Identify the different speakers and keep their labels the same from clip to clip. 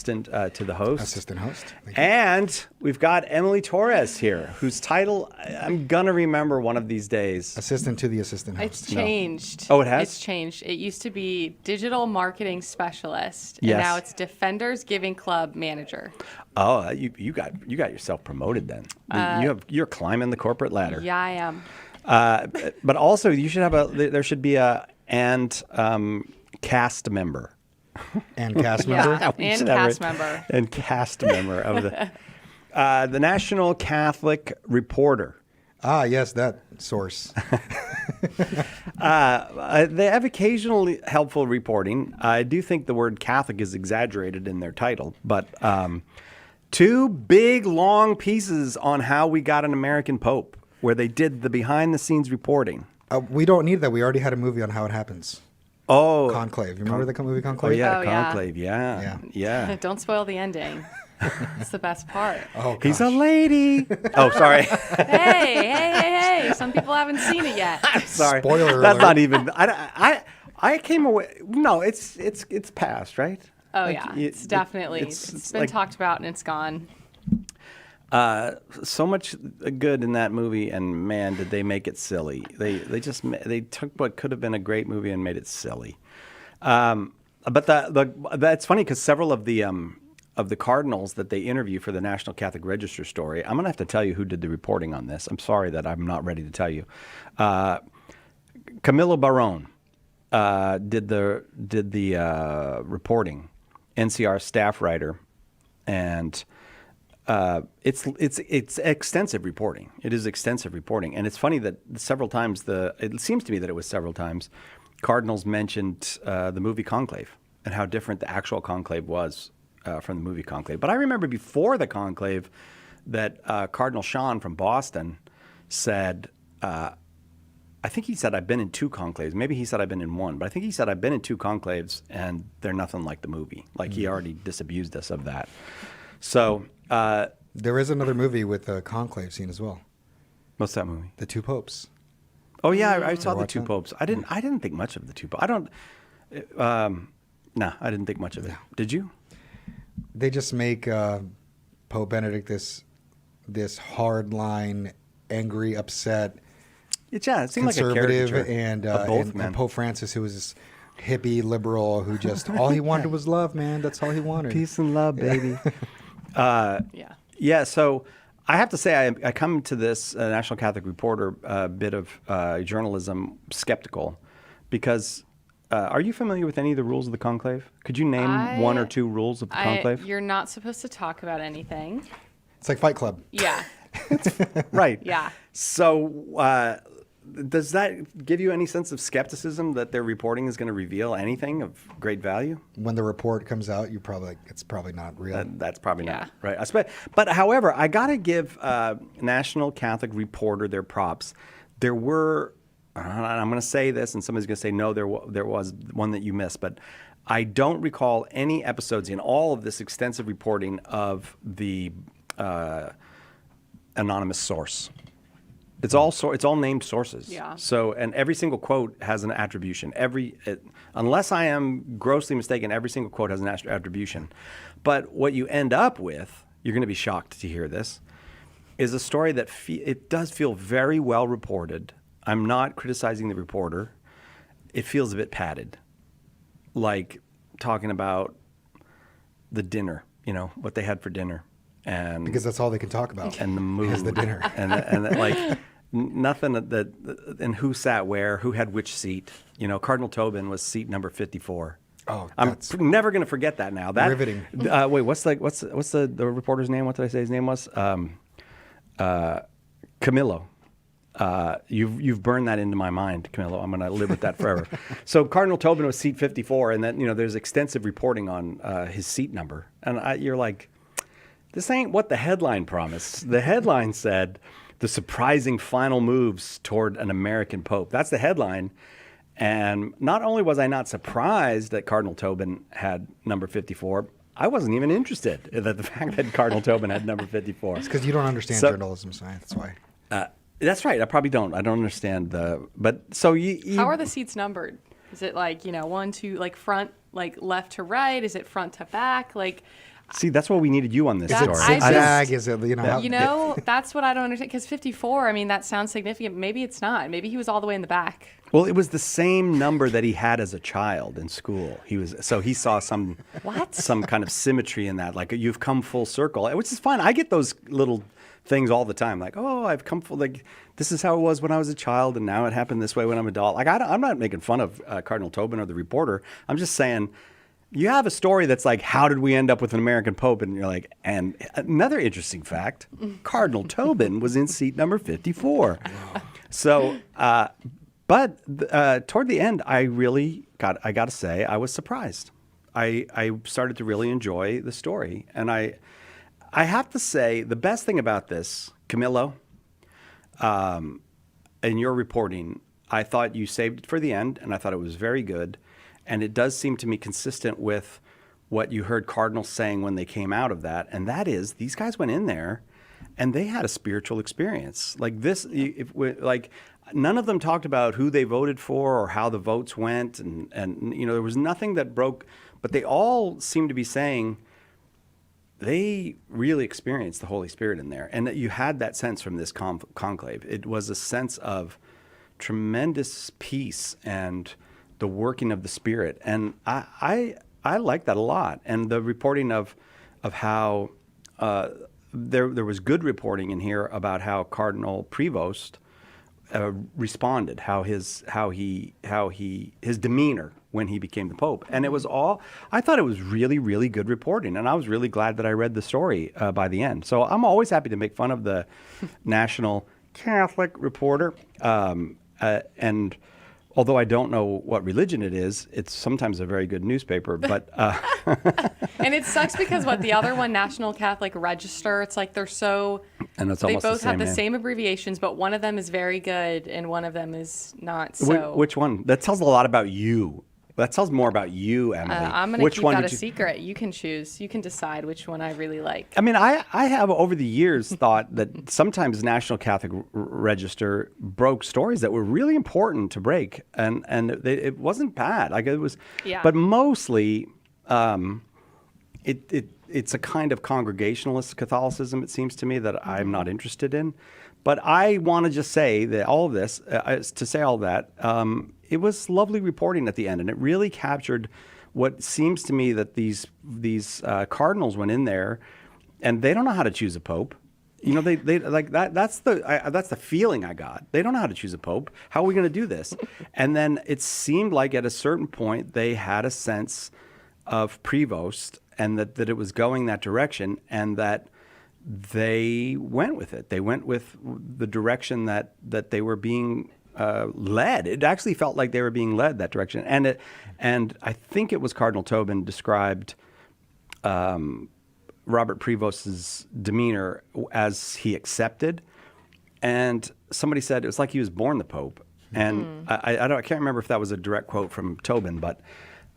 Speaker 1: assistant to the host.
Speaker 2: Assistant host. Thank you.
Speaker 1: And we've got Emily Torres here, whose title I'm going to remember one of these days.
Speaker 2: Assistant to the assistant host.
Speaker 3: It's changed.
Speaker 1: Oh, it has?
Speaker 3: It's changed. It used to be digital marketing specialist, and
Speaker 1: Yes.
Speaker 3: now it's Defenders Giving Club manager.
Speaker 1: Oh, you got yourself promoted then. You're climbing the corporate ladder.
Speaker 3: Yeah, I am.
Speaker 1: But also, you should have there should be a cast member.
Speaker 2: And cast member.
Speaker 3: Yeah,
Speaker 1: We
Speaker 3: and
Speaker 1: should have
Speaker 3: cast
Speaker 1: it.
Speaker 3: member.
Speaker 1: And cast member of the National Catholic Reporter.
Speaker 2: Ah, yes, that source.
Speaker 1: They have occasionally helpful reporting. I do think the word Catholic is exaggerated in their title, but two big, long pieces on how we got an American Pope, where they did the behind-the-scenes reporting.
Speaker 2: We don't need that. We already had a movie on how it happens.
Speaker 1: Oh,
Speaker 2: Conclave. You remember the movie
Speaker 1: oh
Speaker 2: Conclave?
Speaker 1: yeah,
Speaker 3: Oh, yeah.
Speaker 1: Conclave. Yeah.
Speaker 3: Don't spoil the ending. It's the best part.
Speaker 2: Oh, gosh.
Speaker 1: He's a lady. Oh, sorry.
Speaker 3: Hey. Some people haven't seen it yet.
Speaker 1: Sorry.
Speaker 2: Spoiler
Speaker 1: That's
Speaker 2: alert.
Speaker 1: not even. I came away. No, it's past, right?
Speaker 3: Oh,
Speaker 1: Like,
Speaker 3: yeah.
Speaker 1: it-
Speaker 3: It's definitely.
Speaker 1: it's
Speaker 3: It's been
Speaker 1: like-
Speaker 3: talked about and it's gone.
Speaker 1: So much good in that movie, and man, did they make it silly. They took what could have been a great movie and made it silly. But that's funny because several of the cardinals that they interview for the National Catholic Register story, I'm gonna have to tell you who did the reporting on this. I'm sorry that I'm not ready to tell you. Camilo Barone did the reporting, NCR staff writer, and. It's extensive reporting. It is extensive reporting, and it's funny that several times it seems to me that it was several times cardinals mentioned the movie Conclave and how different the actual conclave was from the movie Conclave. But I remember before the conclave that Cardinal Sean from Boston said, I think he said I've been in 2 conclaves. Maybe he said I've been in 1, but I think he said I've been in 2 conclaves and they're nothing like the movie. Like he already disabused us of that. So.
Speaker 2: There is another movie with a conclave scene as well.
Speaker 1: What's that movie?
Speaker 2: The Two Popes.
Speaker 1: Oh yeah, I saw the
Speaker 2: watch
Speaker 1: Two
Speaker 2: that?
Speaker 1: Popes. I didn't think much of the Two Popes. No, I didn't think much of it. Did you?
Speaker 2: They just make Pope Benedict this hard line, angry, upset,
Speaker 1: It seemed like a
Speaker 2: conservative,
Speaker 1: caricature
Speaker 2: and,
Speaker 1: of both
Speaker 2: and
Speaker 1: men.
Speaker 2: Pope Francis, who was this hippie liberal who just all he wanted was love, man. That's all he wanted.
Speaker 1: Peace and love, baby.
Speaker 3: Yeah.
Speaker 1: Yeah, so I have to say I come to this National Catholic Reporter bit of journalism skeptical because are you familiar with any of the rules of the conclave? Could you name 1 or 2 rules of the conclave?
Speaker 3: You're not supposed to talk about anything.
Speaker 2: It's like Fight Club.
Speaker 3: Yeah.
Speaker 1: Right.
Speaker 3: Yeah.
Speaker 1: So does that give you any sense of skepticism that their reporting is going to reveal anything of great value?
Speaker 2: When the report comes out, you're probably like, it's probably not real.
Speaker 1: That's probably
Speaker 3: Yeah.
Speaker 1: not right. But however, I got to give National Catholic Reporter their props. There were, I'm going to say this, and somebody's going to say, no, there was one that you missed. But I don't recall any episodes in all of this extensive reporting of the anonymous source. It's all named sources.
Speaker 3: Yeah.
Speaker 1: So, and every single quote has an attribution. Unless I am grossly mistaken, every single quote has an attribution. But what you end up with, you're going to be shocked to hear this, is a story that it does feel very well reported. I'm not criticizing the reporter. It feels a bit padded, like talking about the dinner, what they had for dinner. And
Speaker 2: because that's all they can talk about.
Speaker 1: and the mood
Speaker 2: is the dinner.
Speaker 1: and like nothing and who sat where, who had which seat. Cardinal Tobin was seat number 54.
Speaker 2: Oh,
Speaker 1: I'm
Speaker 2: that's
Speaker 1: never going to forget that now. That
Speaker 2: riveting.
Speaker 1: Wait, what's the reporter's name? What did I say his name was? Camilo. You've burned that into my mind, Camilo. I'm going to live with that forever. So Cardinal Tobin was seat 54, and then there's extensive reporting on his seat number, and you're like, this ain't what the headline promised. The headline said, "The surprising final moves toward an American Pope." That's the headline. And not only was I not surprised that Cardinal Tobin had number 54, I wasn't even interested in the fact that Cardinal Tobin had number 54.
Speaker 2: It's because you don't understand journalism science. That's why.
Speaker 1: That's right. I probably don't. I don't understand but so you
Speaker 3: How are the seats numbered? Is it like, 1, 2, like front, like left to right? Is it front to back? Like,
Speaker 1: See, that's why we needed you on this
Speaker 2: Is
Speaker 3: That-
Speaker 2: it
Speaker 1: story.
Speaker 3: I
Speaker 2: zigzag? Is it,
Speaker 3: You know, that's what I don't understand. Because 54, I mean, that sounds significant. Maybe it's not. Maybe he was all the way in the back.
Speaker 1: Well, it was the same number that he had as a child in school. He saw some
Speaker 3: What?
Speaker 1: some kind of symmetry in that, like you've come full circle, which is fine. I get those little things all the time, like, oh, I've come full, like this is how it was when I was a child, and now it happened this way when I'm an adult. Like I'm not making fun of Cardinal Tobin or the reporter. I'm just saying. You have a story that's like, how did we end up with an American Pope? And you're like, and another interesting fact, Cardinal Tobin was in seat number 54. So, but toward the end, I got to say, I was surprised. I started to really enjoy the story. And I have to say, the best thing about this, Camillo, in your reporting, I thought you saved it for the end, and I thought it was very good. And it does seem to me consistent with what you heard cardinals saying when they came out of that. And that is, these guys went in there and they had a spiritual experience. Like this, like none of them talked about who they voted for or how the votes went. And there was nothing that broke, but they all seemed to be saying they really experienced the Holy Spirit in there. And that you had that sense from this conclave. It was a sense of tremendous peace and the working of the Spirit, and I like that a lot. And the reporting of how there was good reporting in here about how Cardinal Prevost responded, how his demeanor when he became the Pope, and it was all. I thought it was really, really good reporting, and I was really glad that I read the story by the end. So I'm always happy to make fun of the National Catholic Reporter, and. Although I don't know what religion it is, it's sometimes a very good newspaper. But
Speaker 3: And it sucks because the other one, National Catholic Register, it's like they're so.
Speaker 1: and it's
Speaker 3: They
Speaker 1: almost
Speaker 3: both
Speaker 1: the same
Speaker 3: have the
Speaker 1: name.
Speaker 3: same abbreviations, but one of them is very good and one of them is not so.
Speaker 1: Which one? That tells a lot about you. That tells more about you, Emily.
Speaker 3: I'm going to
Speaker 1: Which
Speaker 3: keep
Speaker 1: one
Speaker 3: that
Speaker 1: did
Speaker 3: a secret. You can choose. You can decide which one I really like.
Speaker 1: I mean, I have over the years thought that sometimes National Catholic Register broke stories that were really important to break, and it wasn't bad. Like it was,
Speaker 3: Yeah.
Speaker 1: but mostly, it's a kind of Congregationalist Catholicism. It seems to me that I'm not interested in. But I want to just say that all of this, to say all that, it was lovely reporting at the end, and it really captured what seems to me that these cardinals went in there, and they don't know how to choose a pope. You know, they like that. That's the feeling I got. They don't know how to choose a pope. How are we going to do this? And then it seemed like at a certain point they had a sense of Prevost, and that it was going that direction, and that they went with it. They went with the direction that they were being led. It actually felt like they were being led that direction. And I think it was Cardinal Tobin described Robert Prevost's demeanor as he accepted. And somebody said it was like he was born the Pope. And I can't remember if that was a direct quote from Tobin, but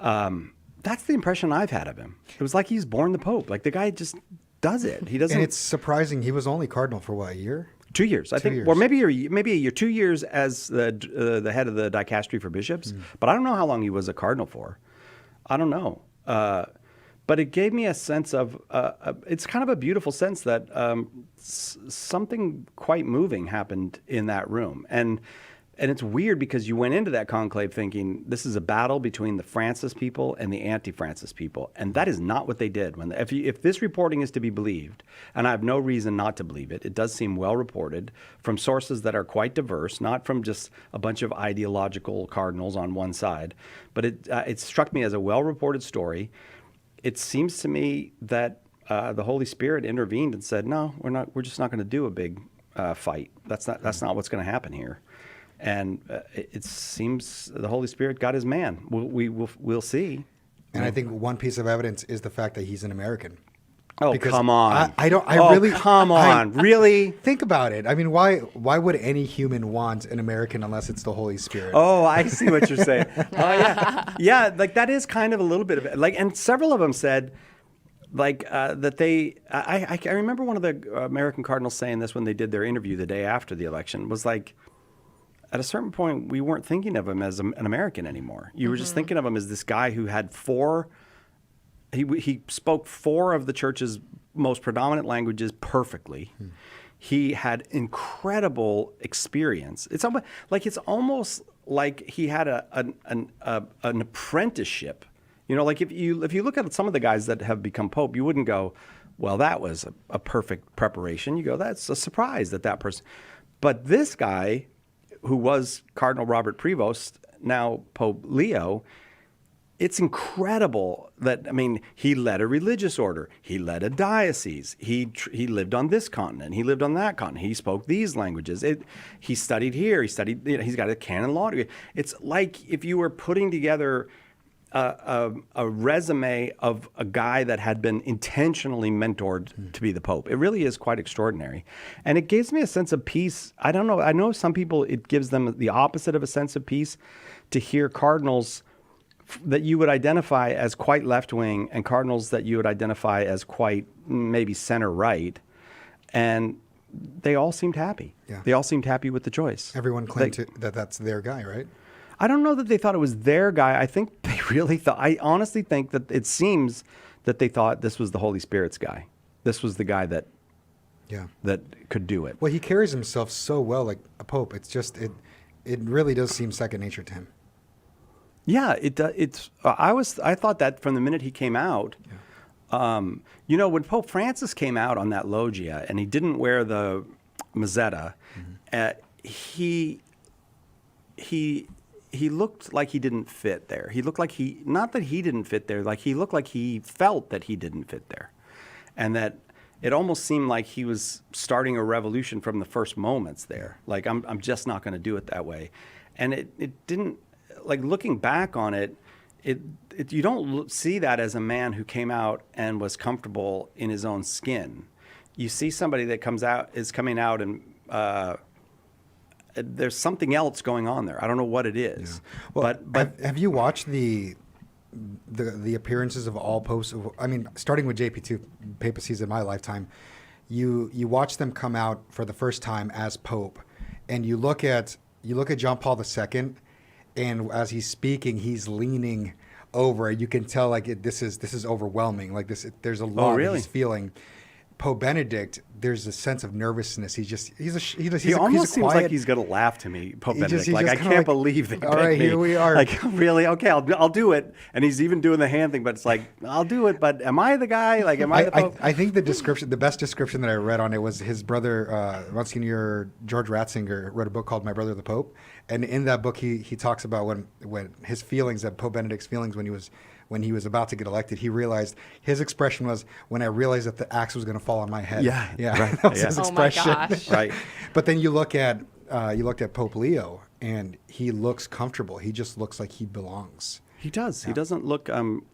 Speaker 1: that's the impression I've had of him. It was like he's born the Pope. Like the guy just does it. He doesn't.
Speaker 2: And it's surprising. He was only cardinal for what, a year?
Speaker 1: 2 years, I think,
Speaker 2: years.
Speaker 1: or maybe a year, 2 years as the head of the dicastery for bishops. But I don't know how long he was a cardinal for. I don't know. But it gave me a sense of it's kind of a beautiful sense that something quite moving happened in that room, and it's weird because you went into that conclave thinking this is a battle between the Francis people and the anti-Francis people, and that is not what they did. If this reporting is to be believed, and I have no reason not to believe it, it does seem well reported from sources that are quite diverse, not from just a bunch of ideological cardinals on one side, but it struck me as a well-reported story. It seems to me that the Holy Spirit intervened and said, "No, we're not. We're just not going to do a big fight. That's not what's going to happen here." And it seems the Holy Spirit got his man. We'll see.
Speaker 2: And I think one piece of evidence is the fact that he's an American.
Speaker 1: Oh,
Speaker 2: Because
Speaker 1: come on! Come
Speaker 2: I-
Speaker 1: on! Really?
Speaker 2: Think about it. I mean, why would any human want an American unless it's the Holy Spirit?
Speaker 1: Oh, I see what you're saying. Oh, yeah, yeah. Like that is kind of a little bit of it. Like, and several of them said, like that they. I remember one of the American cardinals saying this when they did their interview the day after the election. Was like, at a certain point, we weren't thinking of him as an American anymore. You were just thinking of him as this guy who had 4 He spoke 4 of the church's most predominant languages perfectly. He had incredible experience. It's almost like he had an apprenticeship. You know, like if you look at some of the guys that have become pope, you wouldn't go, well, that was a perfect preparation. You go, that's a surprise that person. But this guy, who was Cardinal Robert Prevost, now Pope Leo, it's incredible that, I mean, he led a religious order. He led a diocese. He lived on this continent. He lived on that continent. He spoke these languages. He studied here. He's got a canon law degree. It's like if you were putting together a resume of a guy that had been intentionally mentored to be the Pope. It really is quite extraordinary. And it gives me a sense of peace. I don't know. I know some people, it gives them the opposite of a sense of peace to hear cardinals that you would identify as quite left-wing and cardinals that you would identify as quite maybe center-right. And they all seemed happy.
Speaker 2: Yeah.
Speaker 1: They all seemed happy with the choice.
Speaker 2: Everyone claimed that that's their guy, right?
Speaker 1: I don't know that they thought it was their guy. I think they really thought, I honestly think that it seems that they thought this was the Holy Spirit's guy. This was the guy that could do it.
Speaker 2: Well, he carries himself so well like a pope. It's just, it really does seem second nature to him.
Speaker 1: Yeah, I thought that from the minute he came out. You know, when Pope Francis came out on that loggia and he didn't wear the mozzetta, he looked like he didn't fit there. He looked like not that he didn't fit there, like he looked like he felt that he didn't fit there. And that it almost seemed like he was starting a revolution from the first moments there. Like, I'm just not going to do it that way. And it didn't, like, looking back on it, you don't see that as a man who came out and was comfortable in his own skin. You see somebody that is coming out and there's something else going on there. I don't know what it is.
Speaker 2: Yeah. Well, but have you watched the appearances of all popes? I mean, starting with JP2 papacies in my lifetime, you watch them come out for the first time as pope, and you look at John Paul II, and as he's speaking, he's leaning over. You can tell like this is overwhelming. Like this, there's a lot that he's feeling. Pope Benedict, there's a sense of nervousness. He almost
Speaker 1: seems like he's gonna laugh to me, Pope Benedict. Like, I can't believe they
Speaker 2: all right,
Speaker 1: me.
Speaker 2: here we are.
Speaker 1: Like, really? Okay, I'll do it. And he's even doing the hand thing, but it's like, I'll do it. But am I the guy? Like, am I the Pope?
Speaker 2: I think the best description that I read on it was his brother, Monsignor George Ratzinger, wrote a book called My Brother the Pope, and in that book he talks about when his feelings, that Pope Benedict's feelings when he was about to get elected, he realized, his expression was, when I realized that the axe was going to fall on my head.
Speaker 1: Yeah.
Speaker 2: Right. That was his expression.
Speaker 3: Oh my gosh.
Speaker 1: Right.
Speaker 2: But then you looked at Pope Leo, and he looks comfortable. He just looks like he belongs.
Speaker 1: He does.
Speaker 2: Yeah.
Speaker 1: He doesn't look.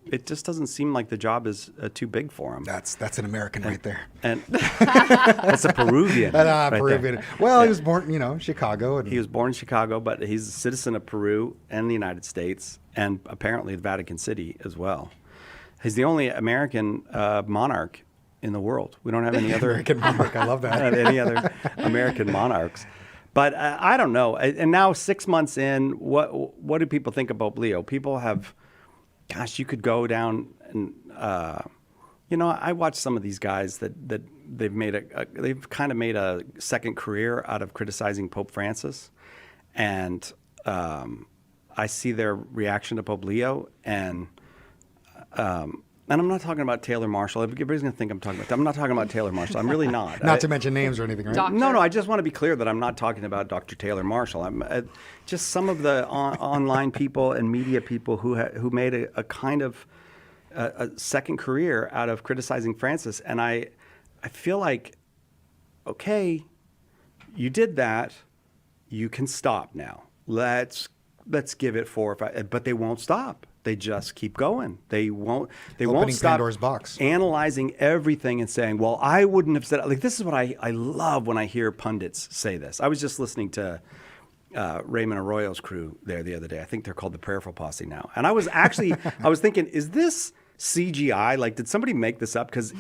Speaker 1: It just doesn't seem like the job is too big for him.
Speaker 2: That's an American right there.
Speaker 1: And that's a Peruvian. right
Speaker 2: Peruvian.
Speaker 1: there.
Speaker 2: Well, he was born, Chicago. And
Speaker 1: He was born in Chicago, but he's a citizen of Peru and the United States, and apparently the Vatican City as well. He's the only American monarch in the world. We don't have any other
Speaker 2: American monarch. I love that.
Speaker 1: any other American monarchs. But I don't know. And now 6 months in, what do people think about Leo? People have, gosh, you could go down and, I watch some of these guys that they've kind of made a second career out of criticizing Pope Francis. And I see their reaction to Pope Leo, and I'm not talking about Taylor Marshall. Everybody's going to think I'm talking about that. I'm not talking about Taylor Marshall. I'm really not.
Speaker 2: Not to mention names or anything, right?
Speaker 3: Doctor.
Speaker 1: No, I just want to be clear that I'm not talking about Dr. Taylor Marshall. I'm just some of the online people and media people who made a kind of a second career out of criticizing Francis. And I feel like, okay, you did that. You can stop now. Let's give it 4 or 5. But they won't stop. They just keep going. They won't stop
Speaker 2: Pandora's box.
Speaker 1: Analyzing everything and saying, well, I wouldn't have said, like, this is what I love when I hear pundits say this. I was just listening to Raymond Arroyo's crew there the other day. I think they're called the Prayerful Posse now. And I was thinking, is this CGI? Like, did somebody make this up? Because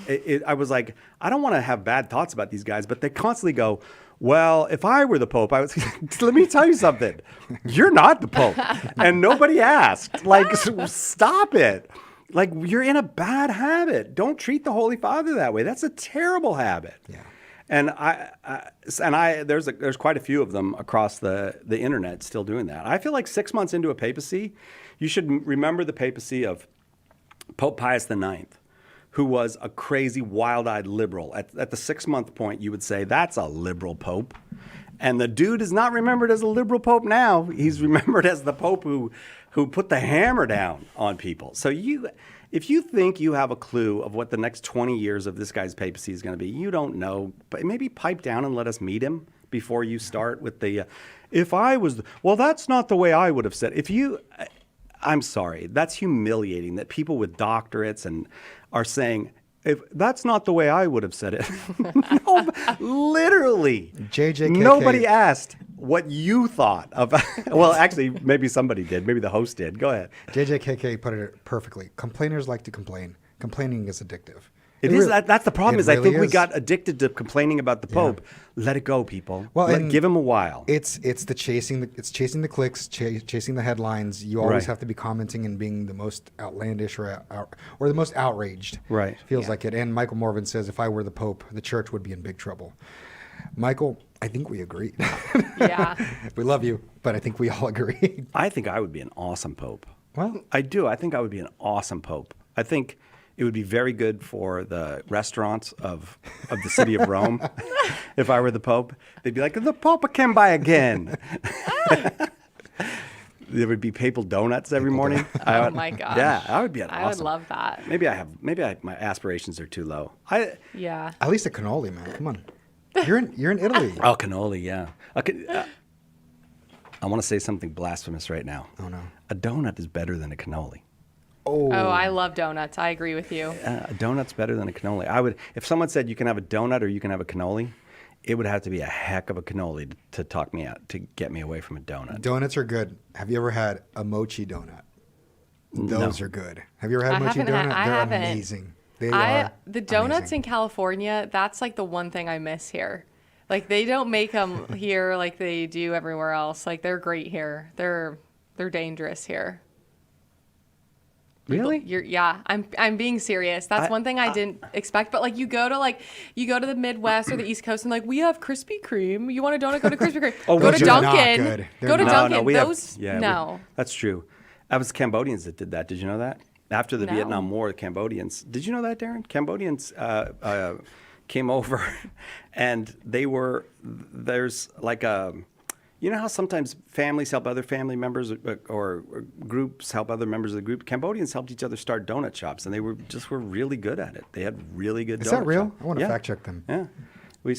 Speaker 1: I was like, I don't want to have bad thoughts about these guys, but they constantly go, well, if I were the Pope, let me tell you something. You're not the Pope. And nobody asked. Like, stop it. Like, you're in a bad habit. Don't treat the Holy Father that way. That's a terrible habit.
Speaker 2: Yeah.
Speaker 1: And there's quite a few of them across the internet still doing that. I feel like 6 months into a papacy, you should remember the papacy of Pope Pius IX, who was a crazy, wild-eyed liberal. At the 6-month point, you would say, that's a liberal pope. And the dude is not remembered as a liberal pope now. He's remembered as the pope who put the hammer down on people. So if you think you have a clue of what the next 20 years of this guy's papacy is going to be, you don't know. But maybe pipe down and let us meet him before you start with the, well, that's not the way I would have said. I'm sorry, that's humiliating that people with doctorates and are saying, if that's not the way I would have said it. No, literally.
Speaker 2: JJKK.
Speaker 1: Nobody asked what you thought of. Well, actually, maybe somebody did. Maybe the host did. Go ahead.
Speaker 2: JJKK put it perfectly. Complainers like to complain. Complaining is addictive.
Speaker 1: It is. That's the problem. I think we
Speaker 2: is.
Speaker 1: got addicted to complaining about the Pope. Let it go, people.
Speaker 2: Well,
Speaker 1: give him a while.
Speaker 2: It's chasing the clicks, chasing the headlines. You always
Speaker 1: Right.
Speaker 2: have to be commenting and being the most outlandish or the most outraged.
Speaker 1: Right.
Speaker 2: Feels like it. And Michael Morvan says, if I were the Pope, the church would be in big trouble. Michael, I think we agree.
Speaker 3: Yeah.
Speaker 2: We love you, but I think we all agree.
Speaker 1: I think I would be an awesome Pope.
Speaker 2: Well,
Speaker 1: I do. I think I would be an awesome Pope. I think it would be very good for the restaurants of the city of Rome. If I were the Pope, they'd be like, the Pope can buy again. There would be papal donuts every morning.
Speaker 3: Oh my gosh.
Speaker 1: Yeah, I would be an
Speaker 3: I
Speaker 1: awesome.
Speaker 3: would love that.
Speaker 1: Maybe my aspirations are too low.
Speaker 3: Yeah.
Speaker 2: at least a cannoli, man. Come on. You're in Italy.
Speaker 1: Oh, cannoli, yeah. Okay, I want to say something blasphemous right now.
Speaker 2: Oh, no.
Speaker 1: A donut is better than a cannoli.
Speaker 2: Oh,
Speaker 3: Oh, I love donuts. I agree with you.
Speaker 1: A donut's better than a cannoli. If someone said you can have a donut or you can have a cannoli, it would have to be a heck of a cannoli to talk me out, to get me away from a donut.
Speaker 2: donuts are good. Have you ever had a mochi donut? Those
Speaker 1: No.
Speaker 2: are good. Have you ever had a
Speaker 3: I
Speaker 2: mochi
Speaker 3: haven't
Speaker 2: donut?
Speaker 3: I
Speaker 2: They're
Speaker 3: haven't.
Speaker 2: amazing. They are
Speaker 3: The donuts
Speaker 2: amazing.
Speaker 3: in California, that's like the one thing I miss here. Like they don't make them here like they do everywhere else. Like they're great here. They're dangerous here.
Speaker 1: Really?
Speaker 3: I'm being serious. That's one thing I didn't expect. But like you go to the Midwest or the East Coast and like we have Krispy Kreme. You want a donut? Go to Krispy Kreme.
Speaker 1: Oh,
Speaker 3: go
Speaker 1: those
Speaker 3: to
Speaker 1: are
Speaker 2: not
Speaker 3: Dunkin'.
Speaker 2: good. They're
Speaker 3: Go to
Speaker 2: not.
Speaker 3: Dunkin'.
Speaker 1: we have-
Speaker 3: Those
Speaker 1: yeah,
Speaker 3: no.
Speaker 1: that's true. That was Cambodians that did that. Did you know that? After the
Speaker 3: No.
Speaker 1: Vietnam War, the Cambodians. Did you know that, Darren? Cambodians came over, and there's like a. You know how sometimes families help other family members or groups help other members of the group? Cambodians helped each other start donut shops, and they were really good at it. They had really good donut
Speaker 2: Is that real?
Speaker 1: shops.
Speaker 2: I want to
Speaker 1: Yeah.
Speaker 2: fact check them.
Speaker 1: Yeah.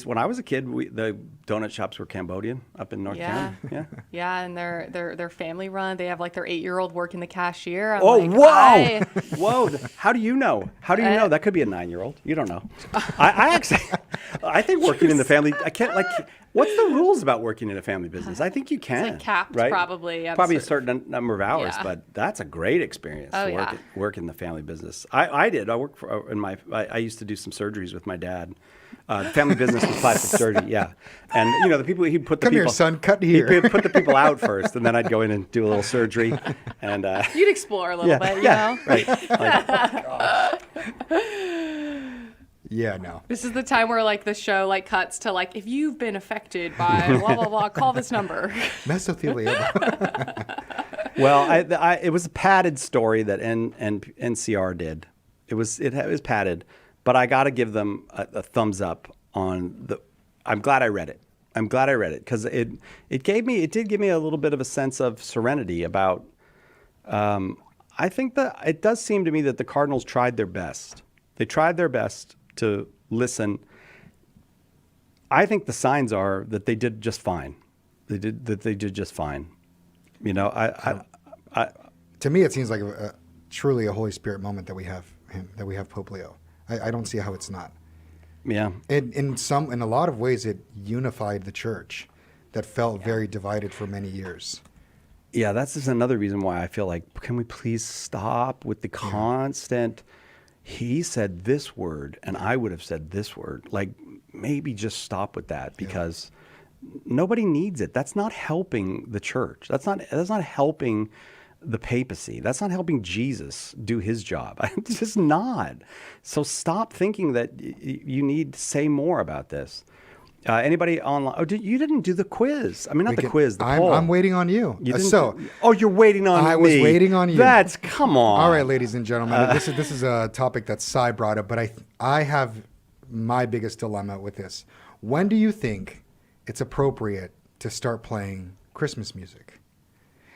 Speaker 1: When I was a kid, the donut shops were Cambodian up in North
Speaker 3: Yeah.
Speaker 1: County. Yeah.
Speaker 3: Yeah, and they're family run. They have like their 8-year-old working the cashier. I'm
Speaker 1: Oh,
Speaker 3: like,
Speaker 1: whoa! Whoa! How do you know? How do you know? That could be a 9-year-old. You don't know. I actually, I think working in the family, I can't like. What's the rules about working in a family business? I think you can.
Speaker 3: like capped,
Speaker 1: right?
Speaker 3: probably, at
Speaker 1: Probably a
Speaker 3: certain-
Speaker 1: certain number of hours,
Speaker 3: Yeah.
Speaker 1: but that's a great experience
Speaker 3: Oh,
Speaker 1: to
Speaker 3: yeah.
Speaker 1: work in the family business. I did. I worked for I used to do some surgeries with my dad. The family business was plastic surgery, yeah. And you know the people he'd put the
Speaker 2: Come
Speaker 1: people.
Speaker 2: here, son. Cut here.
Speaker 1: He'd put the people out first, and then I'd go in and do a little surgery, and.
Speaker 3: You'd explore a little bit, you know?
Speaker 1: Right. Like,
Speaker 2: Yeah, no.
Speaker 3: This is the time where like the show like cuts to like if you've been affected by blah blah blah, call this number.
Speaker 2: Mesothelioma.
Speaker 1: well, it was a padded story that NCR did. It was padded, but I got to give them a thumbs up on the. I'm glad I read it. Because it did give me a little bit of a sense of serenity about. I think that it does seem to me that the Cardinals tried their best. They tried their best to listen. I think the signs are that they did just fine. They did just fine. You know,
Speaker 2: To me, it seems like truly a Holy Spirit moment that we have Pope Leo. I don't see how it's not.
Speaker 1: yeah.
Speaker 2: In a lot of ways, it unified the church that felt very divided for many years.
Speaker 1: Yeah, that's just another reason why I feel like, can we please stop with the constant, he said this word and I would have said this word. Like, maybe just stop with that because nobody needs it. That's not helping the church. That's not helping the papacy. That's not helping Jesus do his job. It's just not. So stop thinking that you need to say more about this. Anybody online? Oh, you didn't do the quiz. I mean, not the quiz, the poll.
Speaker 2: I'm waiting on you.
Speaker 1: You didn't
Speaker 2: So
Speaker 1: oh, you're waiting on me.
Speaker 2: I was waiting on you.
Speaker 1: Come on.
Speaker 2: All right, ladies and gentlemen, this is a topic that Cy brought up, but I have my biggest dilemma with this. When do you think it's appropriate to start playing Christmas music?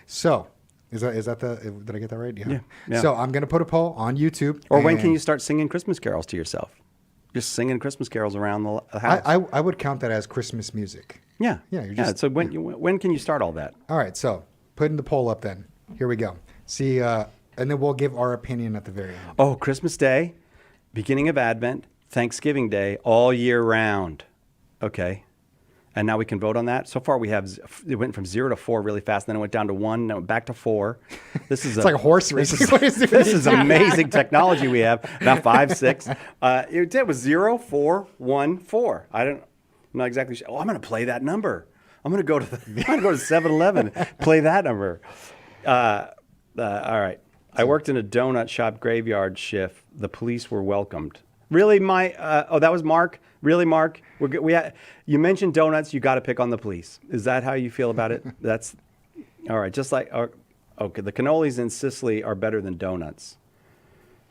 Speaker 2: So, did I get that right?
Speaker 1: Yeah.
Speaker 2: So I'm gonna put a poll on YouTube.
Speaker 1: Or when can you start singing Christmas carols to yourself? Just singing Christmas carols around the house.
Speaker 2: I would count that as Christmas music.
Speaker 1: Yeah.
Speaker 2: Yeah, you're just-
Speaker 1: So when can you start all that?
Speaker 2: All right, so putting the poll up then. Here we go. See, and then we'll give our opinion at the very end.
Speaker 1: Oh, Christmas Day, beginning of Advent, Thanksgiving Day, all year round. Okay. And now we can vote on that. So far, it went from 0 to 4 really fast. Then it went down to 1. Then it went back to 4. This is
Speaker 2: It's like a horse race.
Speaker 1: This is amazing technology we have. Now 5, 6. It was 0, 4, 1, 4. I'm not exactly sure. Oh, I'm going to play that number. I'm going to go to 7-Eleven, play that number. All right. I worked in a donut shop graveyard shift. The police were welcomed. Really, that was Mark. Really, Mark? You mentioned donuts. You got to pick on the police. Is that how you feel about it? That's all right. Just like okay, the cannolis in Sicily are better than donuts.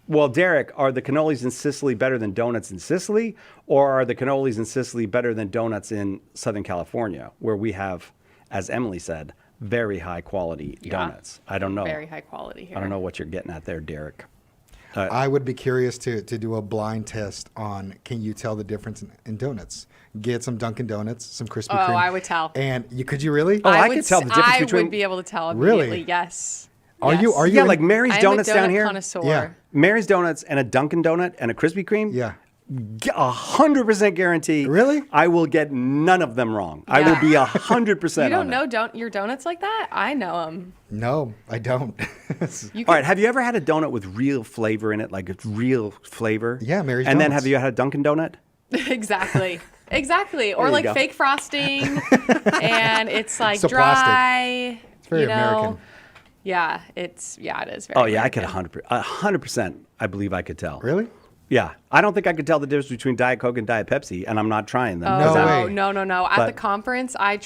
Speaker 1: Well, Derek, are the cannolis in Sicily better than donuts in Sicily, or are the cannolis in Sicily better than donuts in Southern California, where we have, as Emily said, very high quality donuts? I don't know.
Speaker 3: Very high quality here.
Speaker 1: I don't know what you're getting at there, Derek.
Speaker 2: I would be curious to do a blind test on, can you tell the difference in donuts? Get some Dunkin' Donuts, some Krispy Kreme.
Speaker 3: Oh, I would tell.
Speaker 2: And could you really?
Speaker 1: Oh, I could tell the difference between-
Speaker 3: I would be able to tell
Speaker 2: Really?
Speaker 3: immediately. Yes.
Speaker 2: Are you?
Speaker 3: Yes.
Speaker 1: Yeah, like Mary's
Speaker 3: I'm
Speaker 1: Donuts
Speaker 3: a donut
Speaker 1: down here.
Speaker 3: Connoisseur.
Speaker 2: Yeah.
Speaker 1: Mary's Donuts and a Dunkin' Donut and a Krispy Kreme.
Speaker 2: Yeah.
Speaker 1: 100% guarantee.
Speaker 2: Really?
Speaker 1: I will get none of them wrong. I will be 100%
Speaker 3: You don't
Speaker 1: on
Speaker 3: know
Speaker 1: that.
Speaker 3: your donuts like that? I know them.
Speaker 2: No, I don't.
Speaker 1: All right. Have you ever had a donut with real flavor in it, like it's real flavor?
Speaker 2: Yeah, Mary's
Speaker 1: And then
Speaker 2: Donuts.
Speaker 1: have you had a Dunkin' Donut?
Speaker 3: Exactly. Exactly. Or
Speaker 1: There you
Speaker 3: like
Speaker 1: go.
Speaker 3: fake frosting and it's like
Speaker 2: So
Speaker 3: dry.
Speaker 2: It's very
Speaker 3: you know?
Speaker 2: American.
Speaker 3: Yeah, it is very
Speaker 1: Oh yeah, I could
Speaker 3: American.
Speaker 1: 100%. I believe I could tell.
Speaker 2: Really?
Speaker 1: Yeah, I don't think I could tell the difference between Diet Coke and Diet Pepsi, and I'm not trying them.
Speaker 2: No
Speaker 1: 'cause I'm-
Speaker 2: way.
Speaker 3: No. At
Speaker 1: But-
Speaker 3: the conference, I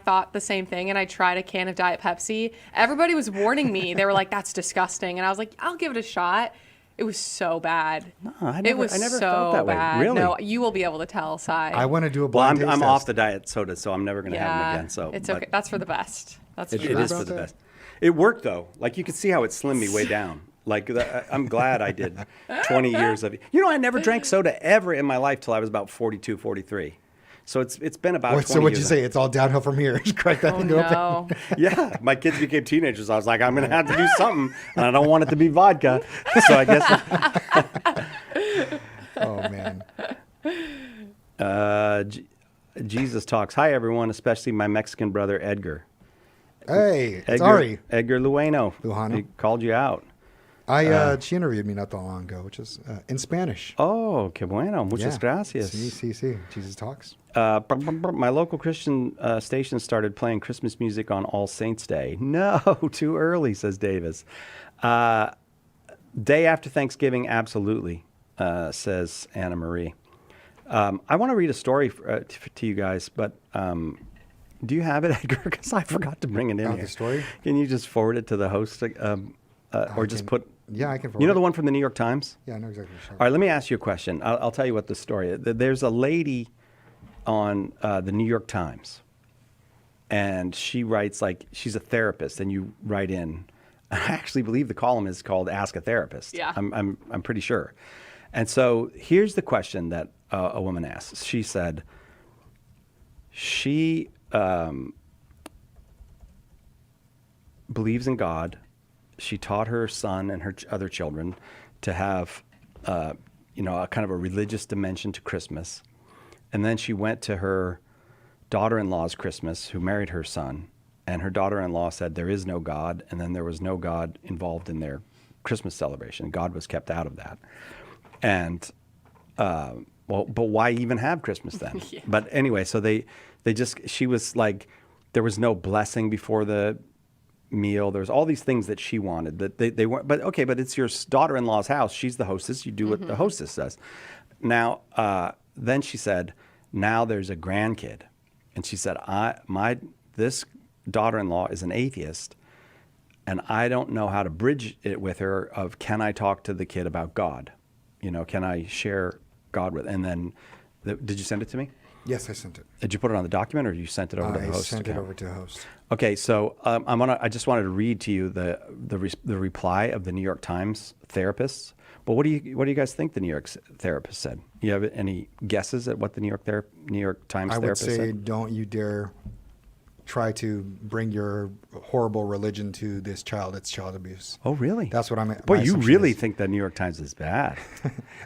Speaker 3: thought the same thing, and I tried a can of Diet Pepsi. Everybody was warning me. They were like, "That's disgusting," and I was like, "I'll give it a shot." It was so bad.
Speaker 1: I
Speaker 3: It
Speaker 1: never-
Speaker 3: was
Speaker 1: I never
Speaker 3: so
Speaker 1: felt that way.
Speaker 3: bad.
Speaker 1: Really?
Speaker 3: No, you will be able to tell, Sai.
Speaker 2: I want to do a
Speaker 1: Well,
Speaker 2: blind
Speaker 1: I'm
Speaker 2: taste
Speaker 1: off
Speaker 2: test.
Speaker 1: the diet soda, so I'm never going to have them again. So
Speaker 3: it's
Speaker 1: but
Speaker 3: okay. That's for the best. That's
Speaker 1: It,
Speaker 3: for
Speaker 1: it
Speaker 3: the
Speaker 1: is
Speaker 3: best.
Speaker 1: for the
Speaker 2: that?
Speaker 1: best. It worked though. Like you could see how it slimmed me way down. Like I'm glad I did 20 years of it. You know, I never drank soda ever in my life till I was about 42, 43. So it's been about 20
Speaker 2: So what'd you
Speaker 1: years.
Speaker 2: say? It's all downhill from here. Just crack that
Speaker 3: Oh
Speaker 2: thing open.
Speaker 3: no.
Speaker 1: Yeah, my kids became teenagers. I was like, I'm going to have to do something, and I don't want it to be vodka. So I guess.
Speaker 2: Oh man.
Speaker 1: Jesus talks. Hi, everyone, especially my Mexican brother Edgar.
Speaker 2: Hey, it's
Speaker 1: Edgar,
Speaker 2: Ari.
Speaker 1: Edgar Lueno.
Speaker 2: Lujano.
Speaker 1: He called you out.
Speaker 2: She interviewed me not that long ago, which is in Spanish.
Speaker 1: Oh, que bueno. Muchas gracias.
Speaker 2: Sí. Jesus talks.
Speaker 1: My local Christian station started playing Christmas music on All Saints Day. No, too early, says Davis. Day after Thanksgiving, absolutely, says Anna Marie. I want to read a story to you guys, but do you have it, Edgar? Because I forgot to bring it in
Speaker 2: Oh,
Speaker 1: here.
Speaker 2: the story?
Speaker 1: Can you just forward it to the host, or just put?
Speaker 2: Yeah, I can.
Speaker 1: You know the one from the New York Times?
Speaker 2: Yeah, I know exactly what you're
Speaker 1: All right, let me ask you a question. I'll tell you what the story is. There's a lady on the New York Times, and she writes like she's a therapist, and you write in. I actually believe the column is called "Ask a Therapist."
Speaker 3: Yeah.
Speaker 1: I'm pretty sure. And so here's the question that a woman asks. She said she believes in God. She taught her son and her other children to have, a kind of a religious dimension to Christmas. And then she went to her daughter-in-law's Christmas, who married her son, and her daughter-in-law said there is no God, and then there was no God involved in their Christmas celebration. God was kept out of that. And, but why even have Christmas then?
Speaker 3: Yeah.
Speaker 1: But anyway, so she was like, there was no blessing before the meal. There's all these things that she wanted that they weren't. But okay, but it's your daughter-in-law's house. She's the hostess. You do what the hostess says. Now, then she said, now there's a grandkid, and she said, this daughter-in-law is an atheist, and I don't know how to bridge it with her. Of can I talk to the kid about God? Can I share God with? And then, did you send it to me?
Speaker 2: Yes, I sent it.
Speaker 1: Did you put it on the document, or you sent it over to the
Speaker 2: I
Speaker 1: host?
Speaker 2: sent it over to the host.
Speaker 1: Okay, so I just wanted to read to you the reply of the New York Times therapists. But what do you guys think the New York therapist said? You have any guesses at what the New York Times
Speaker 2: I would
Speaker 1: therapist
Speaker 2: say,
Speaker 1: said?
Speaker 2: don't you dare try to bring your horrible religion to this child. It's child abuse.
Speaker 1: Oh, really?
Speaker 2: That's what I'm.
Speaker 1: Boy,
Speaker 2: my
Speaker 1: you
Speaker 2: assumption
Speaker 1: really
Speaker 2: is.
Speaker 1: think the New York Times is bad.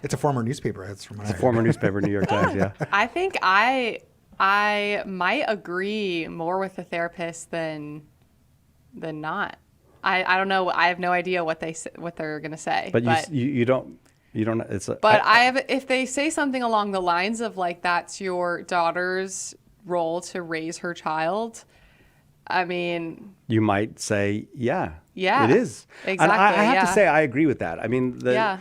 Speaker 2: It's a former newspaper. That's from what
Speaker 1: It's
Speaker 2: I
Speaker 1: a
Speaker 2: heard.
Speaker 1: former newspaper, New York Times. Yeah.
Speaker 3: I think I might agree more with the therapist than not. I don't know. I have no idea what they're gonna say.
Speaker 1: But you don't. It's.
Speaker 3: If they say something along the lines of like that's your daughter's role to raise her child, I mean,
Speaker 1: You might say, yeah.
Speaker 3: Yeah,
Speaker 1: It is.
Speaker 3: exactly,
Speaker 1: And I have
Speaker 3: yeah.
Speaker 1: to say, I agree with that. I mean,
Speaker 3: yeah,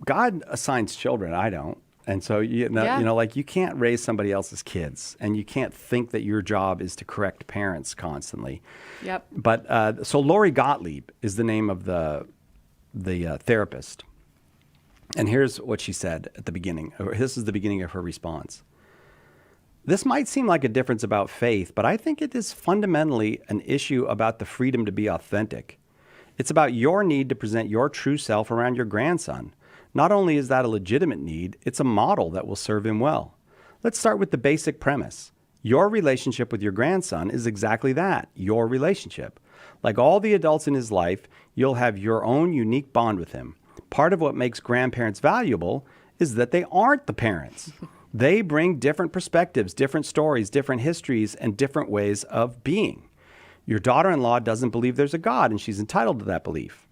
Speaker 1: God assigns children. I don't. And so,
Speaker 3: Yeah.
Speaker 1: like you can't raise somebody else's kids, and you can't think that your job is to correct parents constantly.
Speaker 3: yep.
Speaker 1: But so Lori Gottlieb is the name of the therapist. And here's what she said at the beginning. This is the beginning of her response. This might seem like a difference about faith, but I think it is fundamentally an issue about the freedom to be authentic. It's about your need to present your true self around your grandson. Not only is that a legitimate need, it's a model that will serve him well. Let's start with the basic premise. Your relationship with your grandson is exactly that, your relationship. Like all the adults in his life, you'll have your own unique bond with him. Part of what makes grandparents valuable is that they aren't the parents. They bring different perspectives, different stories, different histories, and different ways of being. Your daughter-in-law doesn't believe there's a God, and she's entitled to that belief.